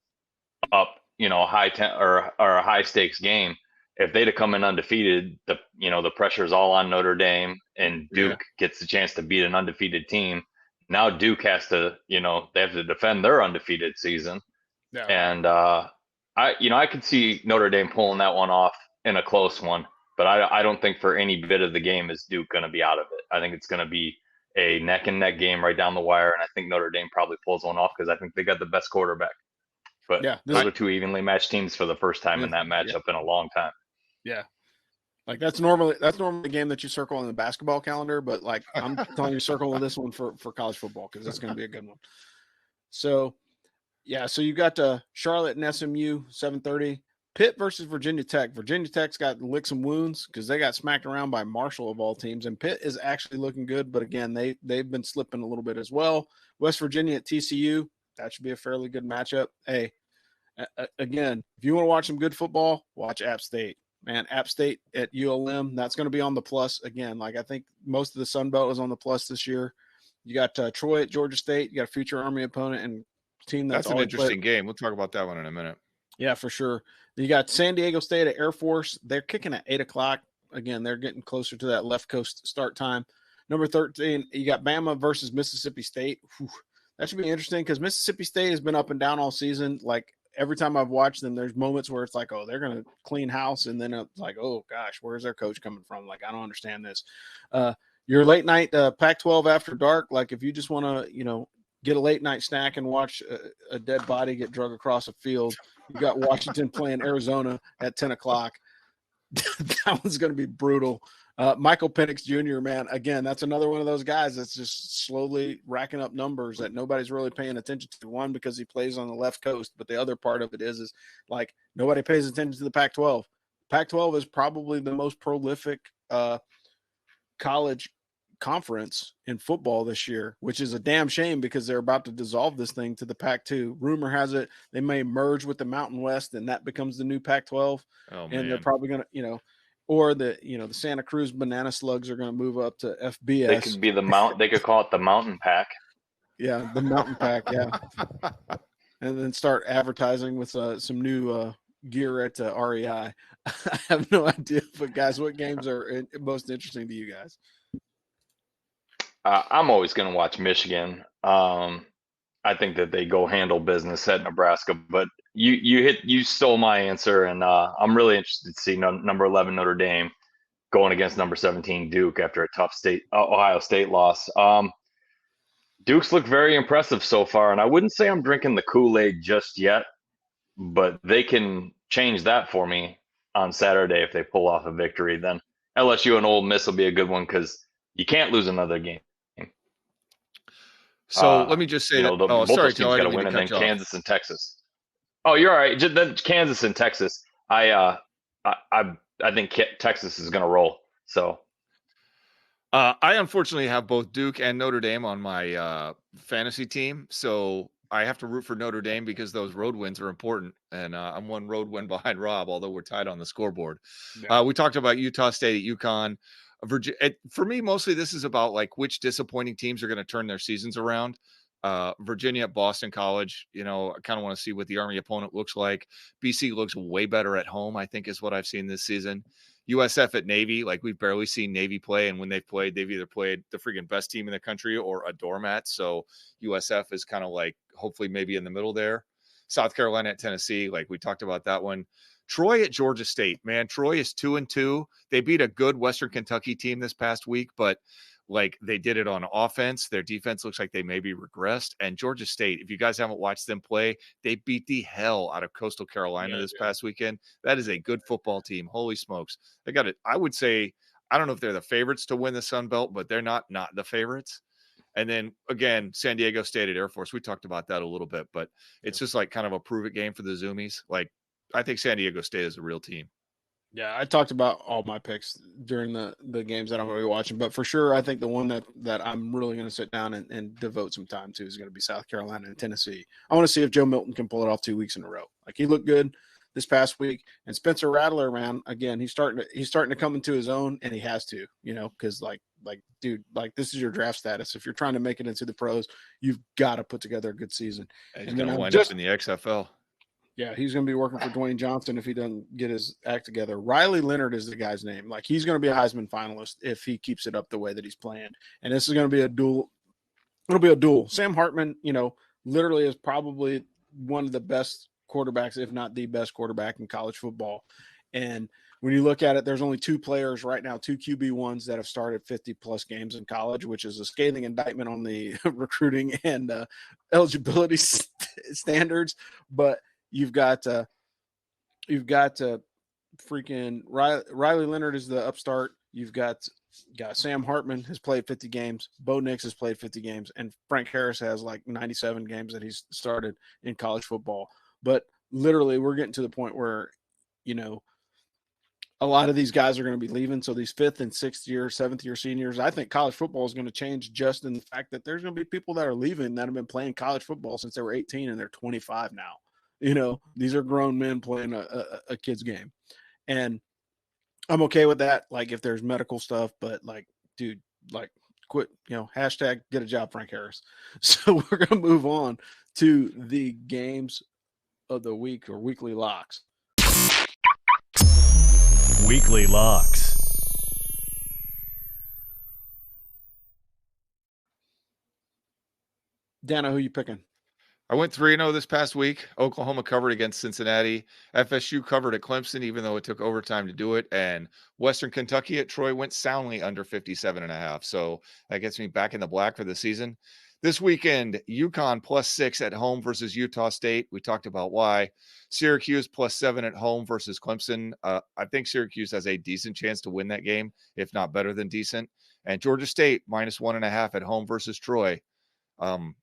up, a high stakes game, if they'd have come in undefeated, the pressure's all on Notre Dame and Duke gets the chance to beat an undefeated team. Now Duke has to, they have to defend their undefeated season. Yeah. And I could see Notre Dame pulling that one off in a close one, but I don't think for any bit of the game is Duke going to be out of it. I think it's going to be a neck and neck game right down the wire. And I think Notre Dame probably pulls one off because I think they got the best quarterback. But those are two evenly matched teams for the first time in that matchup in a long time. Yeah. Like that's normally a game that you circle on the basketball calendar, but like I'm telling you, circle this one for college football because it's going to be a good one. So, so you got Charlotte and SMU 7:30. Pitt versus Virginia Tech. Virginia Tech's got lick some wounds because they got smacked around by Marshall of all teams, and Pitt is actually looking good, but again, they've been slipping a little bit as well. West Virginia at TCU. That should be a fairly good matchup. Hey, again, if you want to watch some good football, watch App State. Man, App State at ULM, that's going to be on the plus again. Like I think most of the Sun Belt is on the plus this year. You got Troy at Georgia State. You got a future Army opponent and team that's an interesting game. We'll talk about that one in a minute. Yeah, for sure. You got San Diego State at Air Force. They're kicking at 8:00. Again, they're getting closer to that left coast start time. Number 13, you got Bama versus Mississippi State. Whew. That should be interesting because Mississippi State has been up and down all season. Like every time I've watched them, there's moments where it's like, oh, they're going to clean house. And then it's like, oh, gosh, where's their coach coming from? Like, I don't understand this. Your late night Pac-12 after dark, like if you just want to, get a late night snack and watch a dead body get drug across a field. You got Washington playing Arizona at 10 o'clock. That one's going to be brutal. Michael Penix Jr., man, again, that's another one of those guys that's just slowly racking up numbers that nobody's really paying attention to. One, because he plays on the left coast, but the other part of it is like nobody pays attention to the Pac-12. Pac-12 is probably the most prolific college conference in football this year, which is a damn shame because they're about to dissolve this thing to the Pac-2. Rumor has it they may merge with the Mountain West and that becomes the new Pac-12. Oh, and they're probably going to, or the Santa Cruz Banana Slugs are going to move up to FBS. They could be they could call it the Mountain Pack. Yeah, the Mountain Pack, yeah. And then start advertising with some new gear at REI. I have no idea, but guys, what games are most interesting to you guys? I'm always going to watch Michigan. I think that they go handle business at Nebraska, but you stole my answer, and I'm really interested to see number 11 Notre Dame going against number 17 Duke after a tough Ohio State loss. Duke's looked very impressive so far, and I wouldn't say I'm drinking the Kool-Aid just yet, but they can change that for me on Saturday if they pull off a victory. Then LSU and Ole Miss will be a good one because you can't lose another game. So let me just say that. Both those teams got to win, and then Kansas and Texas. Oh, you're all right. Then Kansas and Texas. I think Texas is going to roll. So I unfortunately have both Duke and Notre Dame on my fantasy team, so I have to root for Notre Dame because those road wins are important, and I'm one road win behind Rob, although we're tied on the scoreboard. Yeah. We talked about Utah State at UConn. For me, mostly this is about like which disappointing teams are going to turn their seasons around. Virginia at Boston College, I kind of want to see what the Army opponent looks like. BC looks way better at home, I think, is what I've seen this season. USF at Navy, like we've barely seen Navy play, and when they've played, they've either played the freaking best team in the country or a doormat. So USF is kind of like hopefully maybe in the middle there. South Carolina at Tennessee, like we talked about that one. Troy at Georgia State, man. Troy is 2-2. They beat a good Western Kentucky team this past week, but like they did it on offense. Their defense looks like they maybe regressed. And Georgia State, if you guys haven't watched them play, they beat the hell out of Coastal Carolina this past weekend. That is a good football team. Holy smokes. They got it. I would say, I don't know if they're the favorites to win the Sun Belt, but they're not the favorites. And then again, San Diego State at Air Force. We talked about that a little bit, but it's just like kind of a prove it game for the Zoomies. Like I think San Diego State is a real team. Yeah, I talked about all my picks during the games that I'm going to be watching, but for sure, I think the one that I'm really going to sit down and devote some time to is going to be South Carolina and Tennessee. I want to see if Joe Milton can pull it off 2 weeks in a row. Like he looked good this past week, and Spencer Rattler, man, again, he's starting to come into his own, and he has to, because like dude, like this is your draft status. If you're trying to make it into the pros, you've got to put together a good season. And he's going to wind up in the XFL. Yeah, he's going to be working for Dwayne Johnson if he doesn't get his act together. Riley Leonard is the guy's name. Like, he's going to be a Heisman finalist if he keeps it up the way that he's playing. And this is going to be a duel. It'll be a duel. Sam Hartman, literally is probably one of the best quarterbacks, if not the best quarterback in college football. And when you look at it, there's only two players right now, two QB1s that have started 50-plus games in college, which is a scathing indictment on the recruiting and eligibility standards. But You've got freaking Riley Leonard is the upstart. You've got Sam Hartman has played 50 games. Bo Nix has played 50 games. And Frank Harris has like 97 games that he's started in college football. But literally we're getting to the point where, a lot of these guys are going to be leaving. So these 5th and 6th year, 7th year seniors, I think college football is going to change just in the fact that there's going to be people that are leaving that have been playing college football since they were 18 and they're 25 now. These are grown men playing a kid's game. And I'm okay with that. Like if there's medical stuff, but like, dude, like quit, hashtag get a job, Frank Harris. So we're going to move on to the games of the week or weekly locks. Weekly locks. Dana, who you picking? I went 3-0 this past week. Oklahoma covered against Cincinnati. FSU covered at Clemson, even though it took overtime to do it. And Western Kentucky at Troy went soundly under 57.5. So that gets me back in the black for the season. This weekend, UConn +6 at home versus Utah State. We talked about why. Syracuse +7 at home versus Clemson. I think Syracuse has a decent chance to win that game, if not better than decent. And Georgia State -1.5 at home versus Troy. The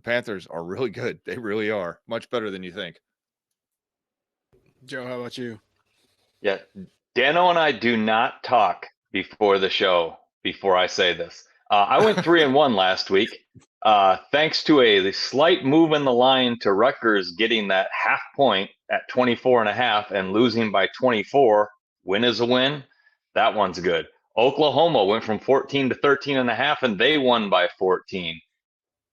Panthers are really good. They really are. Much better than you think. Joe, how about you? Yeah, Dano and I do not talk before the show before I say this. I went 3-1 last week, thanks to a slight move in the line to Rutgers getting that half point at 24.5 and losing by 24. Win is a win. That one's good. Oklahoma went from 14 to 13.5, and they won by 14.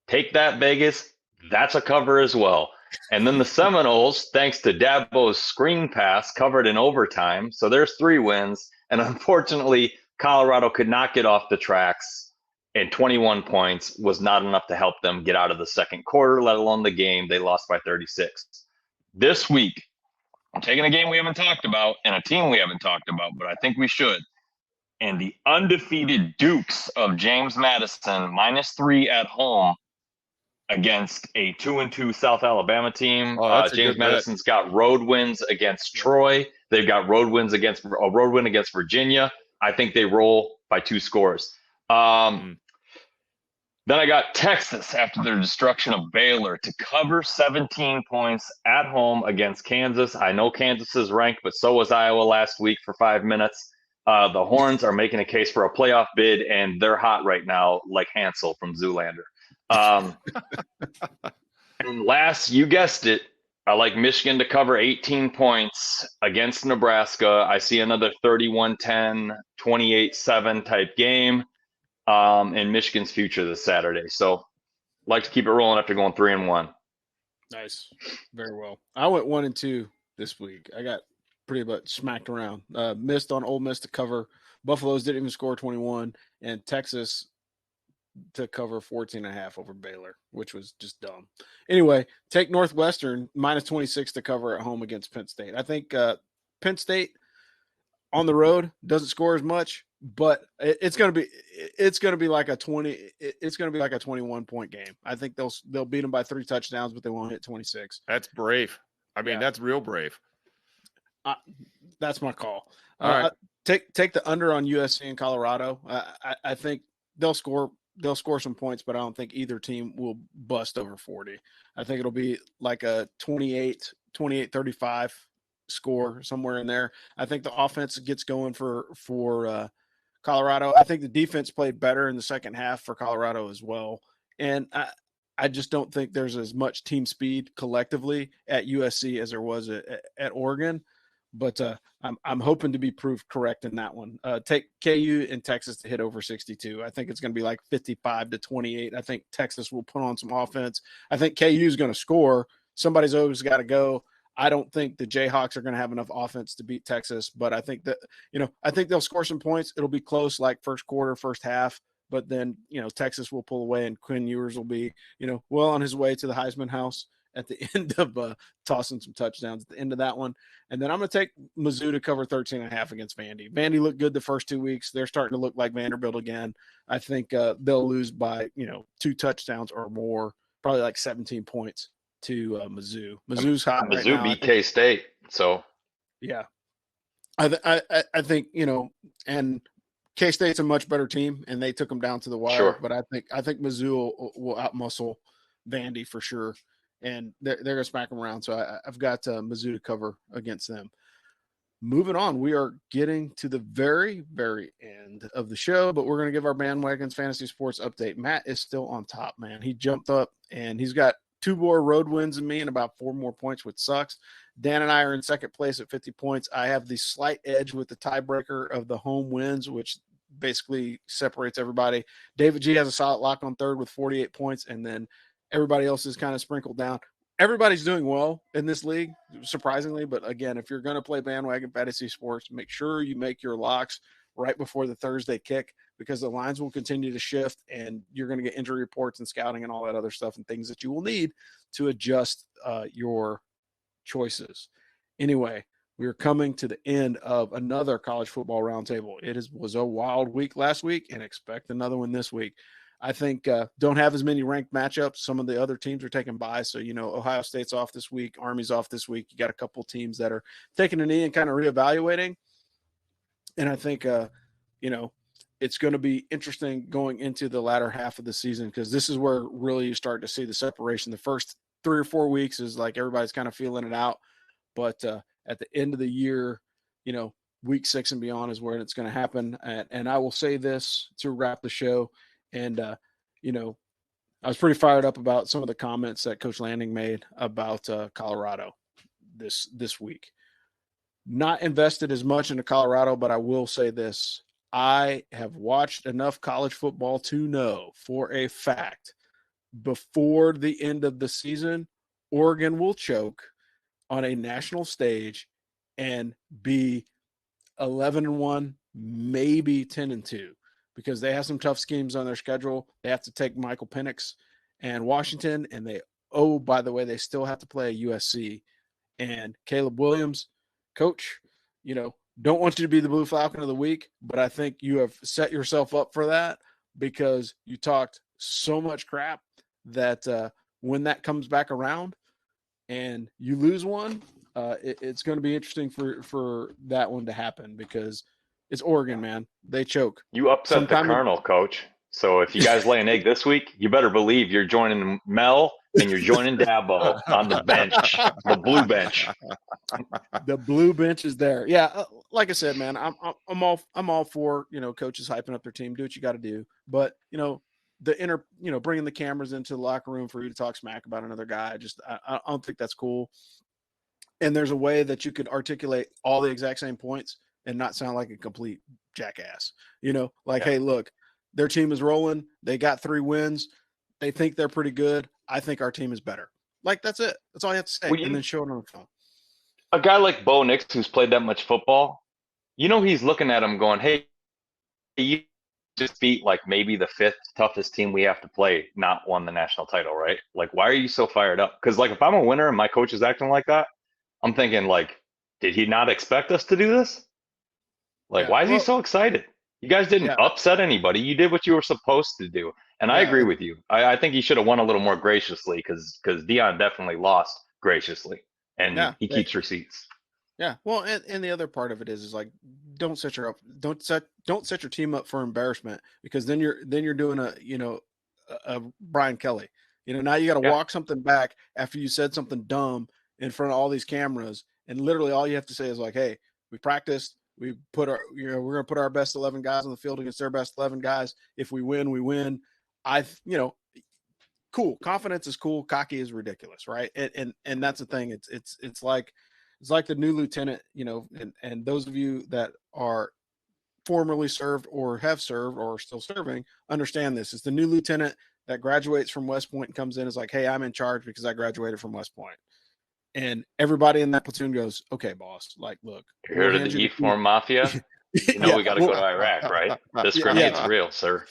Take that, Vegas. That's a cover as well. And then the Seminoles, thanks to Dabo's screen pass, covered in overtime. So there's 3 wins. And unfortunately, Colorado could not get off the tracks. And 21 points was not enough to help them get out of the second quarter, let alone the game. They lost by 36. This week, I'm taking a game we haven't talked about and a team we haven't talked about, but I think we should. And the undefeated Dukes of James Madison, -3 at home against a 2-2 South Alabama team. James Madison's got road wins against Troy. They've got road wins against a road win against Virginia. I think they roll by 2 scores. Then I got Texas after their destruction of Baylor to cover 17 points at home against Kansas. I know Kansas is ranked, but so was Iowa last week for 5 minutes. The Horns are making a case for a playoff bid, and they're hot right now, like Hansel from Zoolander. And last, you guessed it, I like Michigan to cover 18 points against Nebraska. I see another 31-10, 28-7 type game in Michigan's future this Saturday. So like to keep it rolling after going 3-1. Nice. Very well. I went 1-2 this week. I got pretty much smacked around. Missed on Ole Miss to cover. Buffaloes didn't even score 21, and Texas to cover 14.5 over Baylor, which was just dumb. Anyway, take Northwestern -26 to cover at home against Penn State. I think Penn State on the road doesn't score as much, but it's going to be like a 21-point game. I think they'll beat them by 3 touchdowns, but they won't hit 26. That's brave. I mean, That's real brave. That's my call. All right. Take the under on USC and Colorado. I think they'll score some points, but I don't think either team will bust over 40. I think it'll be like a 28-35 score, somewhere in there. I think the offense gets going for Colorado. I think the defense played better in the second half for Colorado as well. And I just don't think there's as much team speed collectively at USC as there was at Oregon. But I'm hoping to be proved correct in that one. Take KU and Texas to hit over 62. I think it's going to be like 55-28. I think Texas will put on some offense. I think KU is going to score. Somebody's always got to go. I don't think the Jayhawks are going to have enough offense to beat Texas, but I think that, I think they'll score some points. It'll be close, like first quarter, first half, but then, Texas will pull away and Quinn Ewers will be, well on his way to the Heisman house at the end of tossing some touchdowns at the end of that one. And then I'm going to take Mizzou to cover 13.5 against Vandy. Vandy looked good the first 2 weeks. They're starting to look like Vanderbilt again. I think they'll lose by, 2 touchdowns or more, probably like 17 points to Mizzou. Mizzou's hot right now. Mizzou beat K-State, so. Yeah. I think, and K-State's a much better team, and they took them down to the wire. Sure. But I think Mizzou will outmuscle Vandy for sure. And they're going to smack them around. So I've got Mizzou to cover against them. Moving on, we are getting to the very, very end of the show, but we're going to give our Bandwagons Fantasy Sports update. Matt is still on top, man. He jumped up, and he's got 2 more road wins than me and about 4 more points, which sucks. Dan and I are in second place at 50 points. I have the slight edge with the tiebreaker of the home wins, which basically separates everybody. David G has a solid lock on third with 48 points, and then everybody else is kind of sprinkled down. Everybody's doing well in this league, surprisingly. But again, if you're going to play Bandwagon Fantasy Sports, make sure you make your locks right before the Thursday kick, because the lines will continue to shift and you're going to get injury reports and scouting and all that other stuff and things that you will need to adjust your choices. Anyway, we're coming to the end of another college football roundtable. It was a wild week last week, and expect another one this week. I think don't have as many ranked matchups. Some of the other teams are taking buys. So, Ohio State's off this week. Army's off this week. You got a couple teams that are taking a knee and kind of reevaluating. And I think, it's going to be interesting going into the latter half of the season because this is where really you start to see the separation. The first 3 or 4 weeks is like everybody's kind of feeling it out. But at the end of the year, week 6 and beyond is where it's going to happen. And I will say this to wrap the show. And, I was pretty fired up about some of the comments that Coach Lanning made about Colorado this week. Not invested as much into Colorado, but I will say this. I have watched enough college football to know for a fact before the end of the season, Oregon will choke on a national stage and be 11-1, maybe 10-2, because they have some tough schemes on their schedule. They have to take Michael Penix and Washington, and by the way, they still have to play USC and Caleb Williams. Coach, don't want you to be the Blue Falcon of the week, but I think you have set yourself up for that because you talked so much crap that when that comes back around and you lose one, it's going to be interesting for that one to happen because it's Oregon, man. They choke. You upset the Colonel, Coach. So if you guys lay an egg this week, you better believe you're joining Mel and you're joining Dabo on the bench, the blue bench. The blue bench is there. Yeah, like I said, man, I'm all for coaches hyping up their team. Do what you got to do, but bringing the cameras into the locker room for you to talk smack about another guy, I don't think that's cool. And there's a way that you could articulate all the exact same points and not sound like a complete jackass. Hey, look, their team is rolling. They got 3 wins. They think they're pretty good. I think our team is better. Like, that's it. That's all you have to say. And then show it on the phone. A guy like Bo Nix, who's played that much football, he's looking at him going, hey, you just beat like maybe the 5th toughest team we have to play, not won the national title, right? Like, why are you so fired up? Because like if I'm a winner and my coach is acting like that, I'm thinking like, did he not expect us to do this? Like, why is he so excited? You guys didn't upset anybody. You did what you were supposed to do. And I agree with you. I think he should have won a little more graciously because Dion definitely lost graciously. And he keeps receipts. Yeah. Well, and the other part of it is like don't set your team up for embarrassment because then you're doing a Brian Kelly. Now you got to walk something back after you said something dumb in front of all these cameras, and literally all you have to say is like, hey, we practiced. We put we're going to put our best 11 guys on the field against their best 11 guys. If we win, we win. Cool. Confidence is cool. Cocky is ridiculous. Right. And that's the thing. It's like the new lieutenant, and those of you that are formerly served or have served or are still serving understand this. It's the new lieutenant that graduates from West Point and comes in is like, hey, I'm in charge because I graduated from West Point. And everybody in that platoon goes, okay, boss, like, look. You heard of the E-form mafia? We got to go to Iraq, right? Discriminate's real, sir.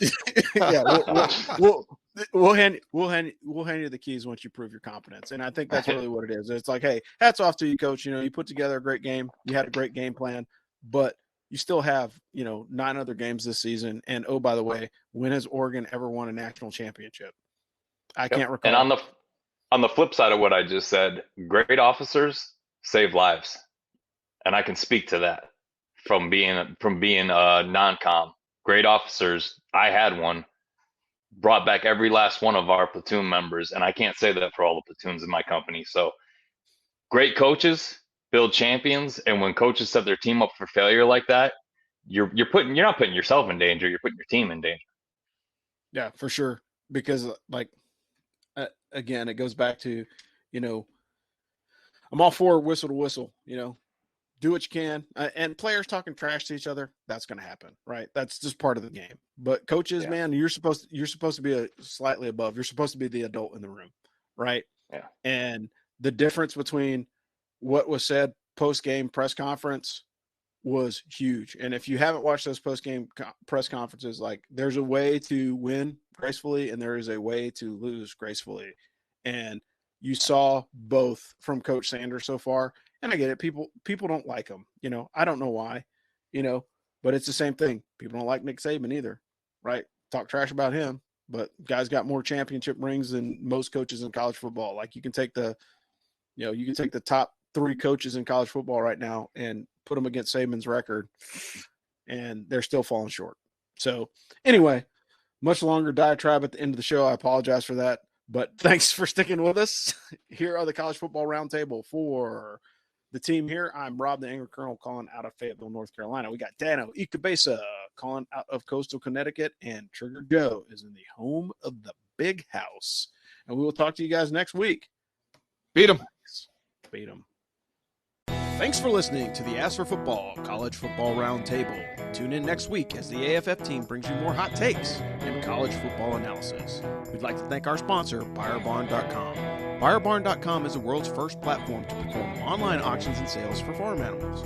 We'll hand you the keys once you prove your competence. And I think that's really what it is. It's like, hey, hats off to you, coach. You put together a great game. You had a great game plan, but you still have, 9 other games this season. And oh, by the way, when has Oregon ever won a national championship? I can't recall. And on the flip side of what I just said, great officers save lives. And I can speak to that from being a non-com. Great officers, I had one, brought back every last one of our platoon members. And I can't say that for all the platoons in my company. So great coaches build champions. And when coaches set their team up for failure like that, you're not putting yourself in danger, you're putting your team in danger. Yeah, for sure. Because again, it goes back to, I'm all for whistle to whistle, do what you can. And players talking trash to each other, that's going to happen, right? That's just part of the game. But coaches, man, you're supposed to be slightly above. You're supposed to be the adult in the room, right? Yeah. And the difference between what was said post-game press conference was huge. And if you haven't watched those post-game press conferences, like there's a way to win gracefully and there is a way to lose gracefully. And you saw both from Coach Sanders so far. And I get it. People don't like him. I don't know why, but it's the same thing. People don't like Nick Saban either, right? Talk trash about him, but guys got more championship rings than most coaches in college football. Like you can take the top 3 coaches in college football right now and put them against Saban's record, and they're still falling short. So anyway, much longer diatribe at the end of the show. I apologize for that, but thanks for sticking with us. Here are the College Football Roundtable for the team here. I'm Rob, the Angry Colonel, calling out of Fayetteville, North Carolina. We got Dano Ikebesa calling out of coastal Connecticut, and Trigger Joe is in the home of the Big House. And we will talk to you guys next week. Beat them. Beat them. Thanks for listening to the Ask for Football College Football Roundtable. Tune in next week as the AFF team brings you more hot takes and college football analysis. We'd like to thank our sponsor, BuyerBarn.com. BuyerBarn.com is the world's first platform to perform online auctions and sales for farm animals.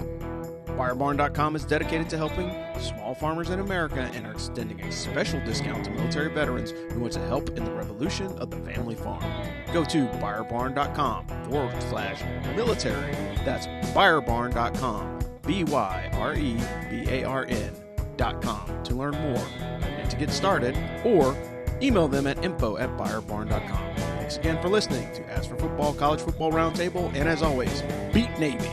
BuyerBarn.com is dedicated to helping small farmers in America and are extending a special discount to military veterans who want to help in the revolution of the family farm. Go to BuyerBarn.com/military. That's BuyerBarn.com, BYREBARN.com to learn more and to get started, or email them at info@BuyerBarn.com. Thanks again for listening to Ask for Football College Football Roundtable, and as always, beat Navy.